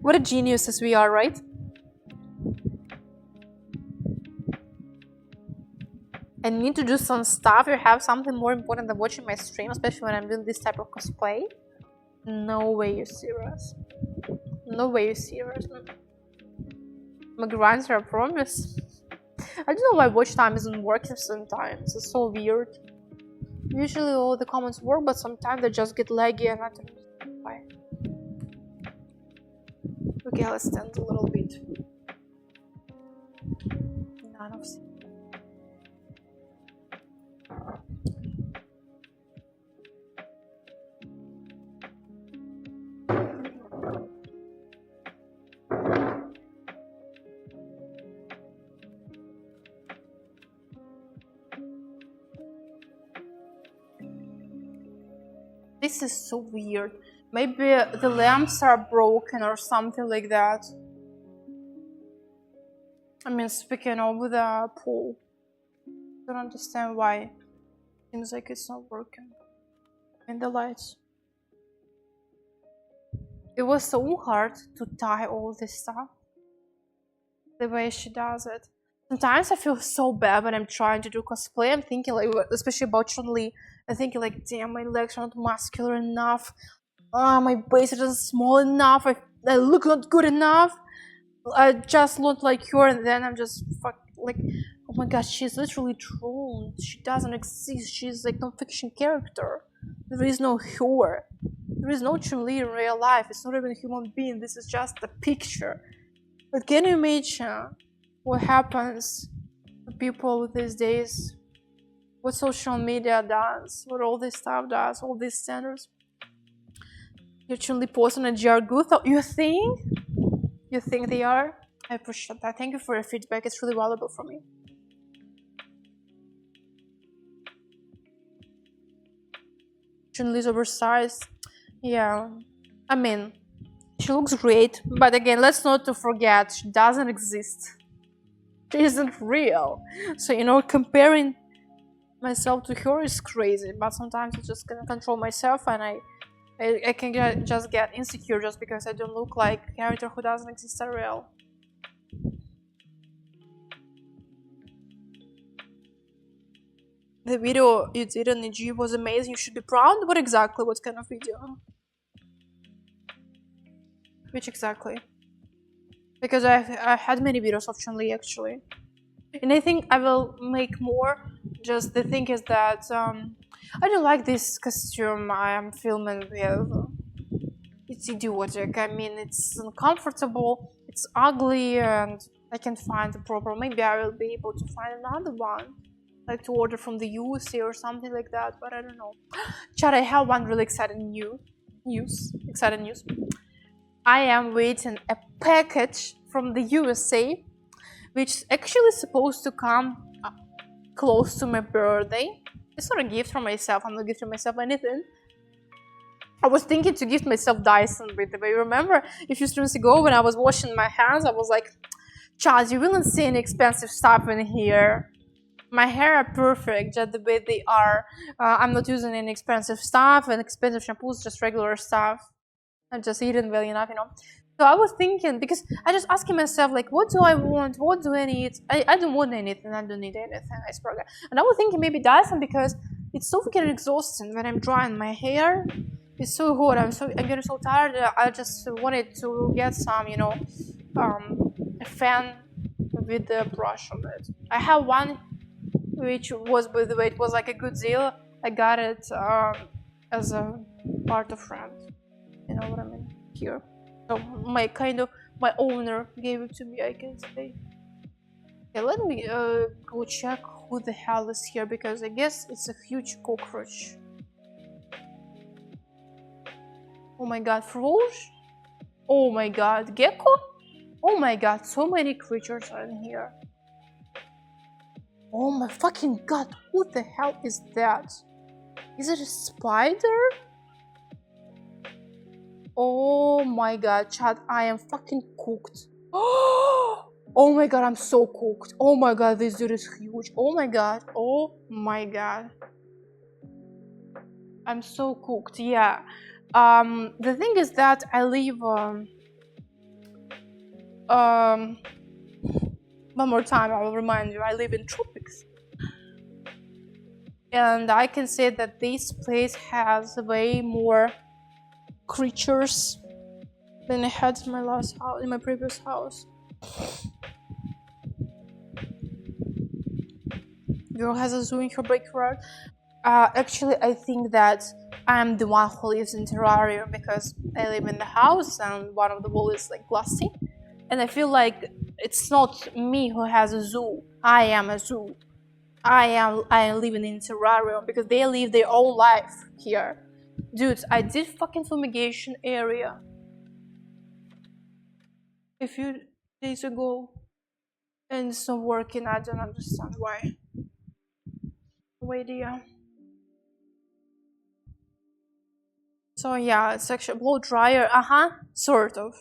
What a geniuses we are, right? I need to do some stuff. You have something more important than watching my stream, especially when I'm doing this type of cosplay. No way you're serious. No way you're serious. My grandsir, I promise. I don't know why watch time isn't working sometimes. It's so weird. Usually all the comments work, but sometimes they just get laggy and I don't know why. Okay, let's stand a little bit. None of them. This is so weird. Maybe the lamps are broken or something like that. I mean, speaking of the pool, I don't understand why. Seems like it's not working. In the lights. It was so hard to tie all this stuff. The way she does it. Sometimes I feel so bad when I'm trying to do cosplay. I'm thinking like, especially about Chun-Li, I'm thinking like, damn, my legs are not muscular enough. My waist isn't small enough. I look not good enough. I just look like her, and then I'm just like, oh my god, she's literally drawn. She doesn't exist. She's like non-fiction character. There is no her. There is no Chun-Li in real life. It's not even a human being. This is just a picture. But can you imagine what happens to people these days? What social media does? What all this stuff does? All these standards? You Chun-Li post on a GR good? You think? You think they are? I appreciate that. Thank you for your feedback. It's really valuable for me. Chun-Li's oversized. Yeah. I mean, she looks great, but again, let's not to forget, she doesn't exist. She isn't real. So, you know, comparing myself to her is crazy, but sometimes I just can't control myself, and I can just get insecure just because I don't look like a character who doesn't exist in real. The video you did on EG was amazing. You should be proud. What exactly? What kind of video? Which exactly? Because I had many videos of Chun-Li actually, and I think I will make more. Just the thing is that I don't like this costume I am filming with. It's idiotic. I mean, it's uncomfortable, it's ugly, and I can't find the proper. Maybe I will be able to find another one, like to order from the USA or something like that, but I don't know. Chat, I have one really exciting news. I am waiting a package from the USA, which is actually supposed to come close to my birthday. It's not a gift from myself. I'm not gifting myself anything. I was thinking to gift myself Dyson, by the way. Remember a few streams ago when I was washing my hands, I was like, Chad, you will not see any expensive stuff in here. My hair are perfect, just the way they are. I'm not using any expensive stuff and expensive shampoos, just regular stuff. I'm just eating well enough, you know. So I was thinking, because I just asking myself, like, what do I want? What do I need? I don't want anything. I don't need anything. I swear. And I was thinking maybe Dyson, because it's so fucking exhausting when I'm drying my hair. It's so hot. I'm getting so tired. I just wanted to get some, you know, a fan with the brush on it. I have one, which was, by the way, it was like a good deal. I got it as a part of rent. You know what I mean? Here. So my owner gave it to me, I can say. Okay, let me go check who the hell is here, because I guess it's a huge cockroach. Oh my god, Froge? Oh my god, Gecko? Oh my god, so many creatures are in here. Oh my fucking god, who the hell is that? Is it a spider? Oh my god, chat, I am fucking cooked. Oh my god, I'm so cooked. Oh my god, this dude is huge. Oh my god, oh my god. I'm so cooked, yeah. The thing is that I live, one more time, I will remind you, I live in tropics. And I can say that this place has way more creatures than I had in my last house, in my previous house. Girl has a zoo in her backyard. Actually, I think that I'm the one who lives in terrarium, because I live in the house and one of the walls is like glassy, and I feel like it's not me who has a zoo. I am a zoo. I am living in terrarium because they live their own life here. Dudes, I did fucking fumigation area a few days ago, and it's not working. I don't understand why. Wait, yeah. So yeah, it's actually a blow dryer. Sort of.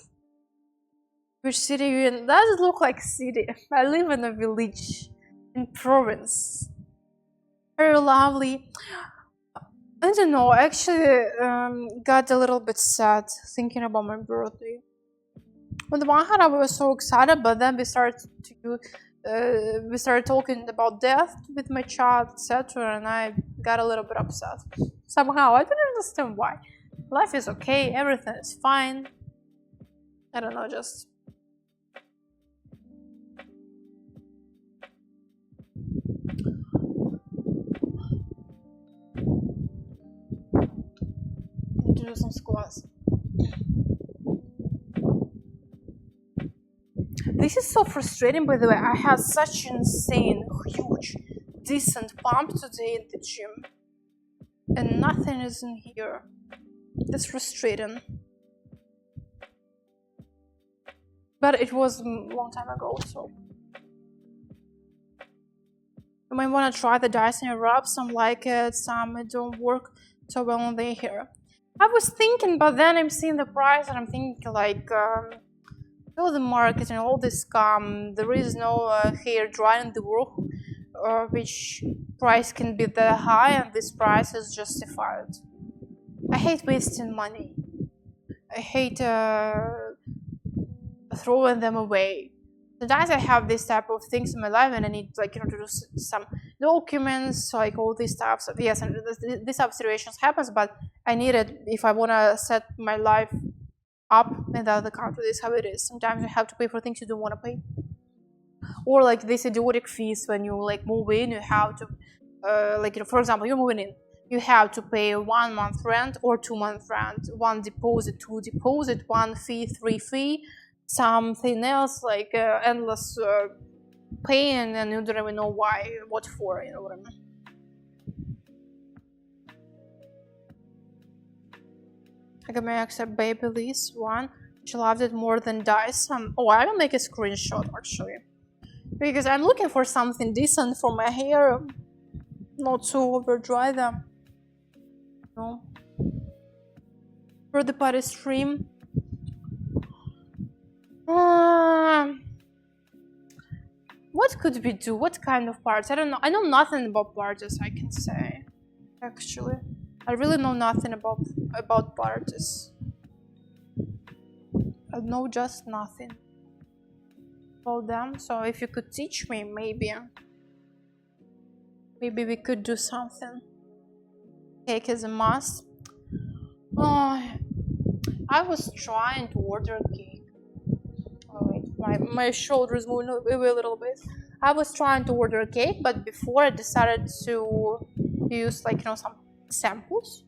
Which city you in? Does it look like city? I live in a village in province. Very lovely. I don't know. Actually, got a little bit sad thinking about my birthday. On the one hand, I was so excited, but then we started to we started talking about death with my chat, etc., and I got a little bit upset. Somehow, I don't understand why. Life is okay, everything is fine. I don't know, just... do some squats. This is so frustrating, by the way. I had such insane, huge, decent pump today in the gym, and nothing is in here. It's frustrating. But it was a long time ago, so... You might want to try the Dyson Rub. Some like it, some it don't work so well on their hair. I was thinking, but then I'm seeing the price and I'm thinking like, all the market and all this scam, there is no hair dryer in the world which price can be that high, and this price is justified. I hate wasting money. I hate throwing them away. Sometimes I have this type of things in my life and I need, like, you know, to do some documents, like all these types of, yes, and this type of situations happens, but I need it if I want to set my life up in the other country. This is how it is. Sometimes you have to pay for things you don't want to pay. Or like these idiotic fees when you like move in, you have to, like, you know, for example, you're moving in. You have to pay 1 month rent or 2 month rent, 1 deposit, 2 deposit, 1 fee, 3 fee, something else, like endless paying, and you don't even know why, what for, you know what I mean. I may accept Baby Liz 1. She loved it more than Dyson. Oh, I will make a screenshot actually, because I'm looking for something decent for my hair, not to over dry them. No. For the party stream. What could we do? What kind of parties? I don't know. I know nothing about parties, I can say. Actually, I really know nothing about parties. I know just nothing about them. So if you could teach me, maybe we could do something. Cake is a must. Oh, I was trying to order cake. Oh wait, my shoulder is moving away a little bit. I was trying to order a cake, but before I decided to use, like, you know, some samples.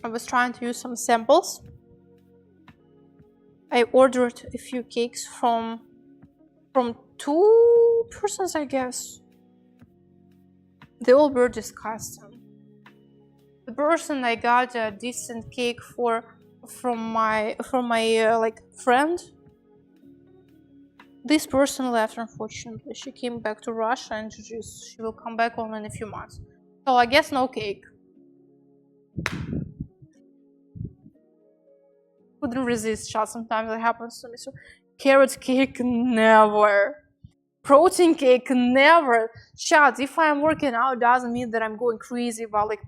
I was trying to use some samples. I ordered a few cakes from 2 persons, I guess. They all were disgusting. The person I got a decent cake from my like friend. This person left, unfortunately. She came back to Russia and she will come back only in a few months. So I guess no cake. Couldn't resist, chat. Sometimes it happens to me. So carrot cake, never. Protein cake, never. Chat, if I'm working out, doesn't mean that I'm going crazy about like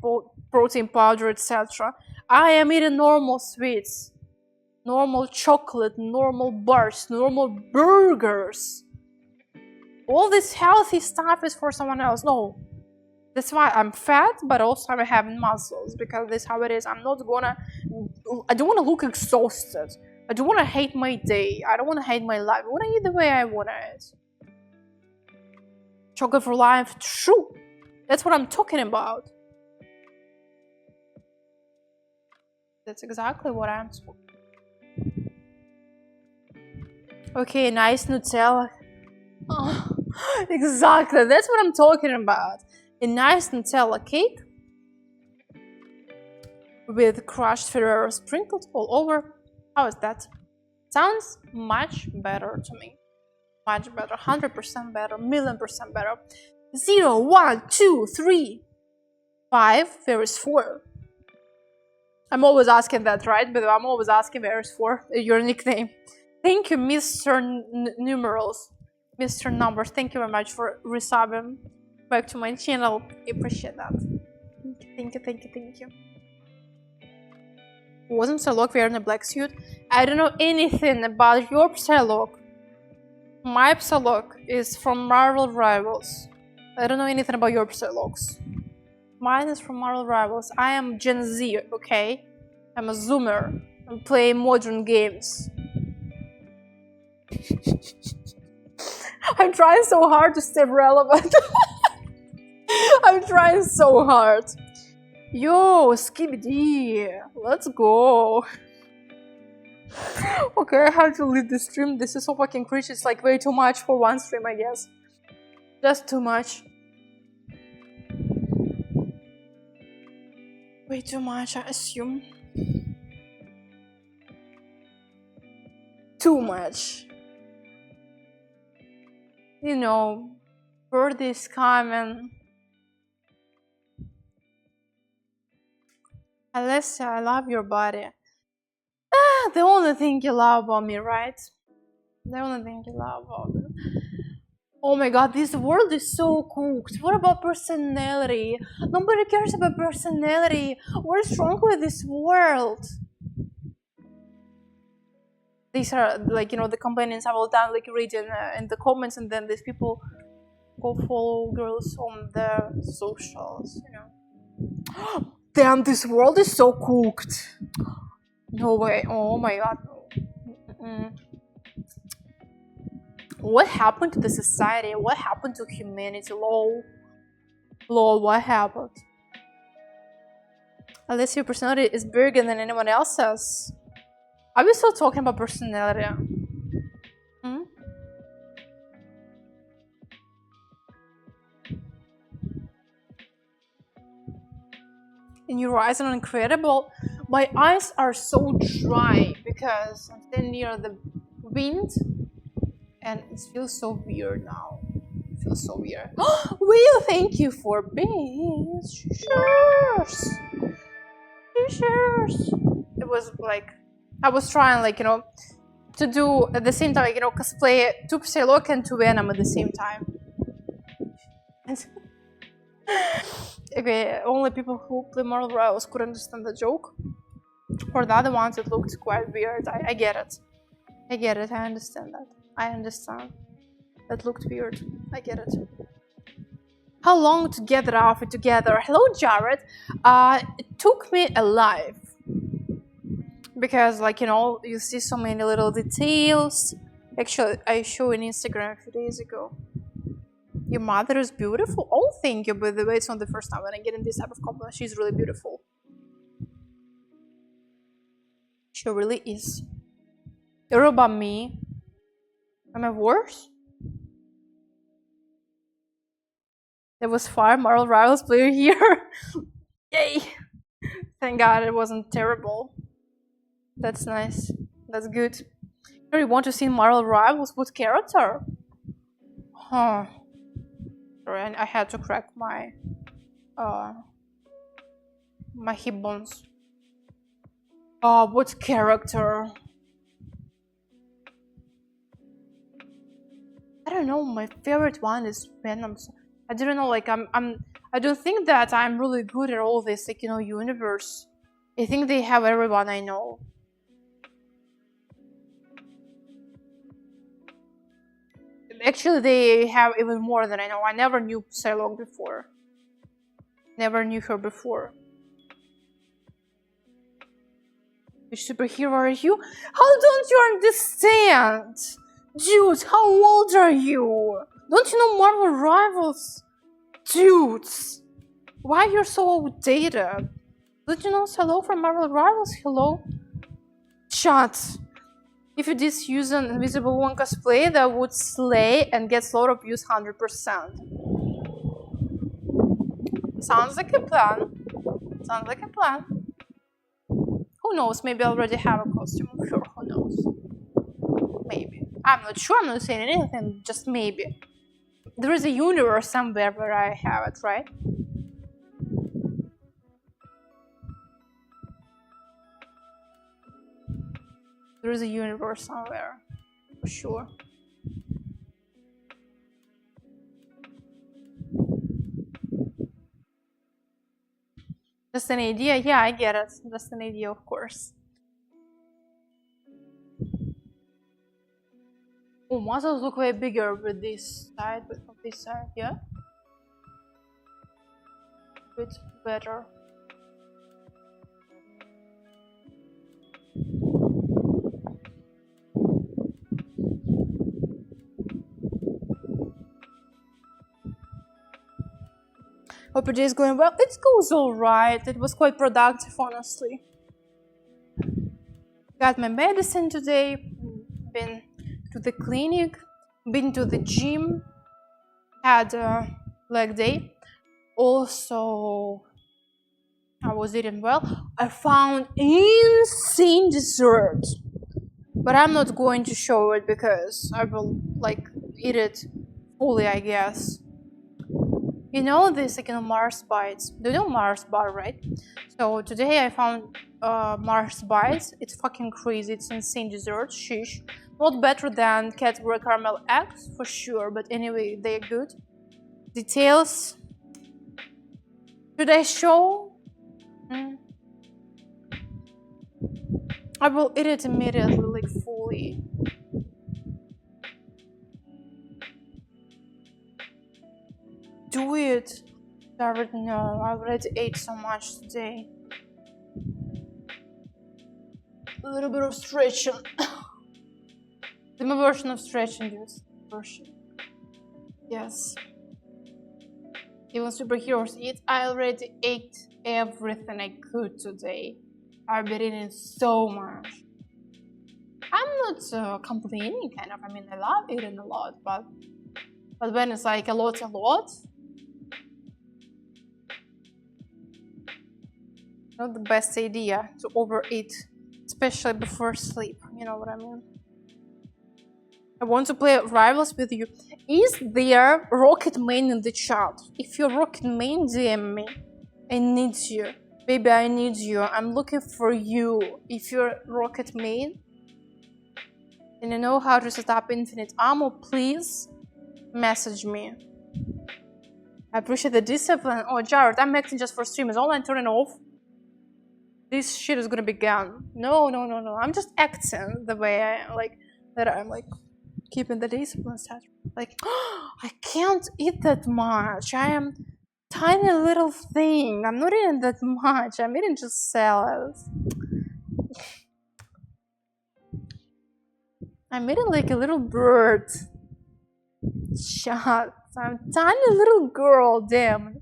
protein powder, etc. I am eating normal sweets, normal chocolate, normal bars, normal burgers. All this healthy stuff is for someone else. No. That's why I'm fat, but also I'm having muscles, because this is how it is. I don't want to look exhausted. I don't want to hate my day. I don't want to hate my life. I want to eat the way I want to eat. Chocolate for life, true. That's what I'm talking about. That's exactly what I'm talking. Okay, nice Nutella. Oh, exactly, that's what I'm talking about. A nice Nutella cake with crushed Ferrero sprinkled all over. How is that? Sounds much better to me. Much better, 100% better, 1,000,000% better. 0, 1, 2, 3, 5. Where is 4? I'm always asking that, right? But I'm always asking where is 4, your nickname. Thank you, Mr. Numerals, Mr. Numbers. Thank you very much for resubbing back to my channel. I appreciate that. Thank you. Wasn't Psylocke wearing a black suit? I don't know anything about your Psylocke. My Psylocke is from Marvel Rivals. I don't know anything about your Psylocke's. Mine is from Marvel Rivals. I am Gen Z, okay? I'm a Zoomer. I play modern games. I'm trying so hard to stay relevant. I'm trying so hard. Yo, Skibidi, let's go. Okay, I have to leave the stream. This is so fucking cringe. It's like way too much for one stream, I guess. Just too much. Way too much, I assume. Too much. You know, birthday's coming. Alessia, I love your body. The only thing you love about me, right? The only thing you love about me. Oh my god, this world is so cooked. What about personality? Nobody cares about personality. What is wrong with this world? These are like, you know, the companions have all done like reading in the comments, and then these people go follow girls on the socials, you know. Damn, this world is so cooked. No way. Oh my god. What happened to the society? What happened to humanity? Lol. Lol, what happened? Unless your personality is bigger than anyone else's. Are we still talking about personality? And your eyes are incredible. My eyes are so dry because I'm standing near the wind and it feels so weird now. It feels so weird. Will, thank you for being cheers. Cheers. It was like, I was trying, like, you know, to do at the same time, like, you know, cosplay to Psylocke and to Venom at the same time. Okay, only people who play Marvel Rivals could understand the joke. For the other ones, it looked quite weird. I get it. I get it. I understand that. I understand. That looked weird. I get it. How long to get the outfit together? Hello, Jared. It took me a life. Because, like, you know, you see so many little details. Actually, I showed on Instagram a few days ago. Your mother is beautiful. Oh, thank you. By the way, it's not the first time when I get in this type of compliment. She's really beautiful. She really is. You're about me. Am I worse? There was 5 Marvel Rivals player here. Yay! Thank God it wasn't terrible. That's nice. That's good. You want to see Marvel Rivals? What character? Huh. Sorry, I had to crack my my hip bones. What character? I don't know. My favorite one is Venom. I don't know. Like I don't think that I'm really good at all this, like, you know, universe. I think they have everyone I know. Actually, they have even more than I know. I never knew Psylocke before. Never knew her before. Which superhero are you? How don't you understand? Dude, how old are you? Don't you know Marvel Rivals? Dudes, why you're so outdated? Don't you know Hello from Marvel Rivals? Hello? Chat. If you just use an Invisible Woman cosplay, that would slay and gets a lot of views 100%. Sounds like a plan. Sounds like a plan. Who knows? Maybe I already have a costume. Sure, who knows? Maybe. I'm not sure. I'm not saying anything. Just maybe. There is a universe somewhere where I have it, right? There is a universe somewhere, for sure. Just an idea? Yeah, I get it. Just an idea, of course. Oh, muscles look way bigger with this side, but from this side, yeah? A bit better. Hope your day is going well. It goes alright. It was quite productive, honestly. Got my medicine today. Been to the clinic. Been to the gym. Had a leg day. Also, I was eating well. I found insane dessert. But I'm not going to show it because I will eat it fully, I guess. You know this Mars bites. Do you know Mars bar, right? So today I found Mars bites. It's fucking crazy. It's insane dessert. Sheesh. Not better than Cadbury caramel eggs for sure, but anyway, they're good. Details. Should I show? I will eat it immediately, fully. Do it. David, no, I already ate so much today. A little bit of stretching. My version of stretching, this version. Yes. Even superheroes eat. I already ate everything I could today. I've been eating so much. I'm not complaining, kind of. I mean, I love eating a lot, but when it's like a lot, not the best idea to overeat, especially before sleep. You know what I mean? I want to play Rivals with you. Is there Rocket Main in the chat? If you're Rocket Main, DM me. I need you. Baby, I need you. I'm looking for you. If you're Rocket Main and you know how to set up infinite ammo, please message me. I appreciate the discipline. Oh, Jared, I'm acting just for stream. Is online turning off? This shit is gonna be gone. No. I'm just acting the way I'm keeping the discipline stat. I can't eat that much. I am tiny little thing. I'm not eating that much. I'm eating just salads. I'm eating like a little bird. Shut. I'm a tiny little girl. Damn.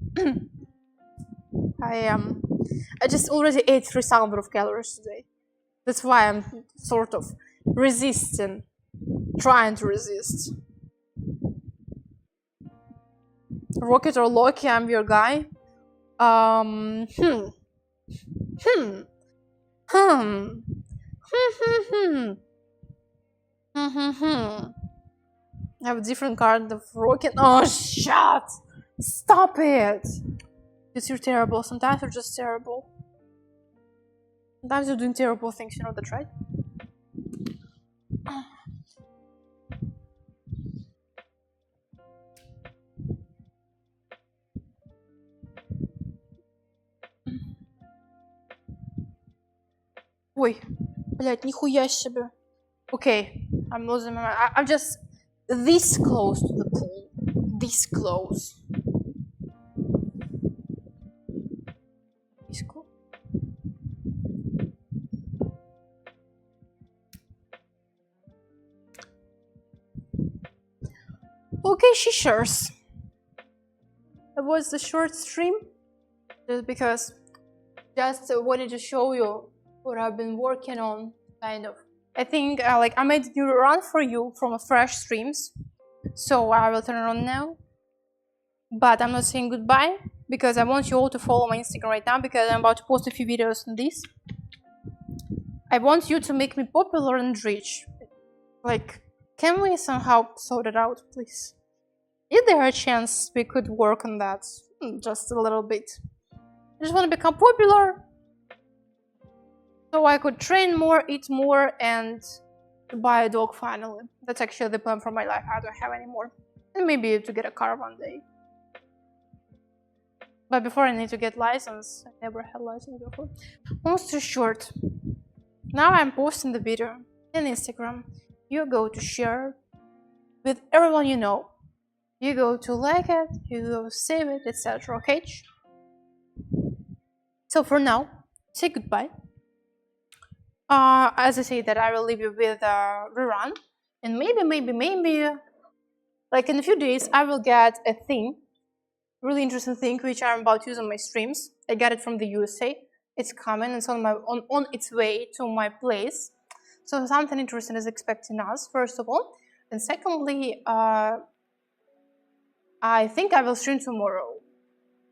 I am. I just already ate 3,000 of calories today. That's why I'm sort of resisting. Trying to resist. Rocket or Loki, I'm your guy. I have a different card of Rocket. Oh, shut! Stop it! Because you're terrible. Sometimes you're just terrible. Sometimes you're doing terrible things, you know that, right? Ой, блядь, нихуя себе. Okay, I'm losing my mind. I'm just this close to the pool. This close. This close. Okay, shishers. That was the short stream. Just because just wanted to show you what I've been working on, kind of. I think I made a new run for you from a fresh streams, so I will turn it on now. But I'm not saying goodbye because I want you all to follow my Instagram right now because I'm about to post a few videos on this. I want you to make me popular and rich. Can we somehow sort it out, please? Is there a chance we could work on that just a little bit? I just want to become popular. So I could train more, eat more, and buy a dog finally. That's actually the plan for my life. I don't have any more. And maybe to get a car one day. But before I need to get license. I never had license before. Long story short. Now I'm posting the video on Instagram. You go to share. with everyone you know. You go to like it, you go save it, etc. Okay? So for now, say goodbye. As I say that I will leave you with a rerun, and maybe, like in a few days, I will get a thing, really interesting thing, which I'm about to use on my streams. I got it from the USA. It's coming. It's on its way to my place. So something interesting is expecting us, first of all, and secondly, I think I will stream tomorrow,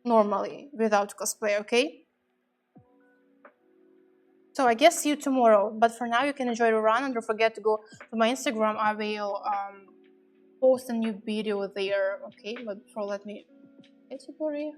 normally, without cosplay, okay? So I guess see you tomorrow, but for now you can enjoy the run and don't forget to go to my Instagram. I will post a new video there, okay? But before, let me exit here.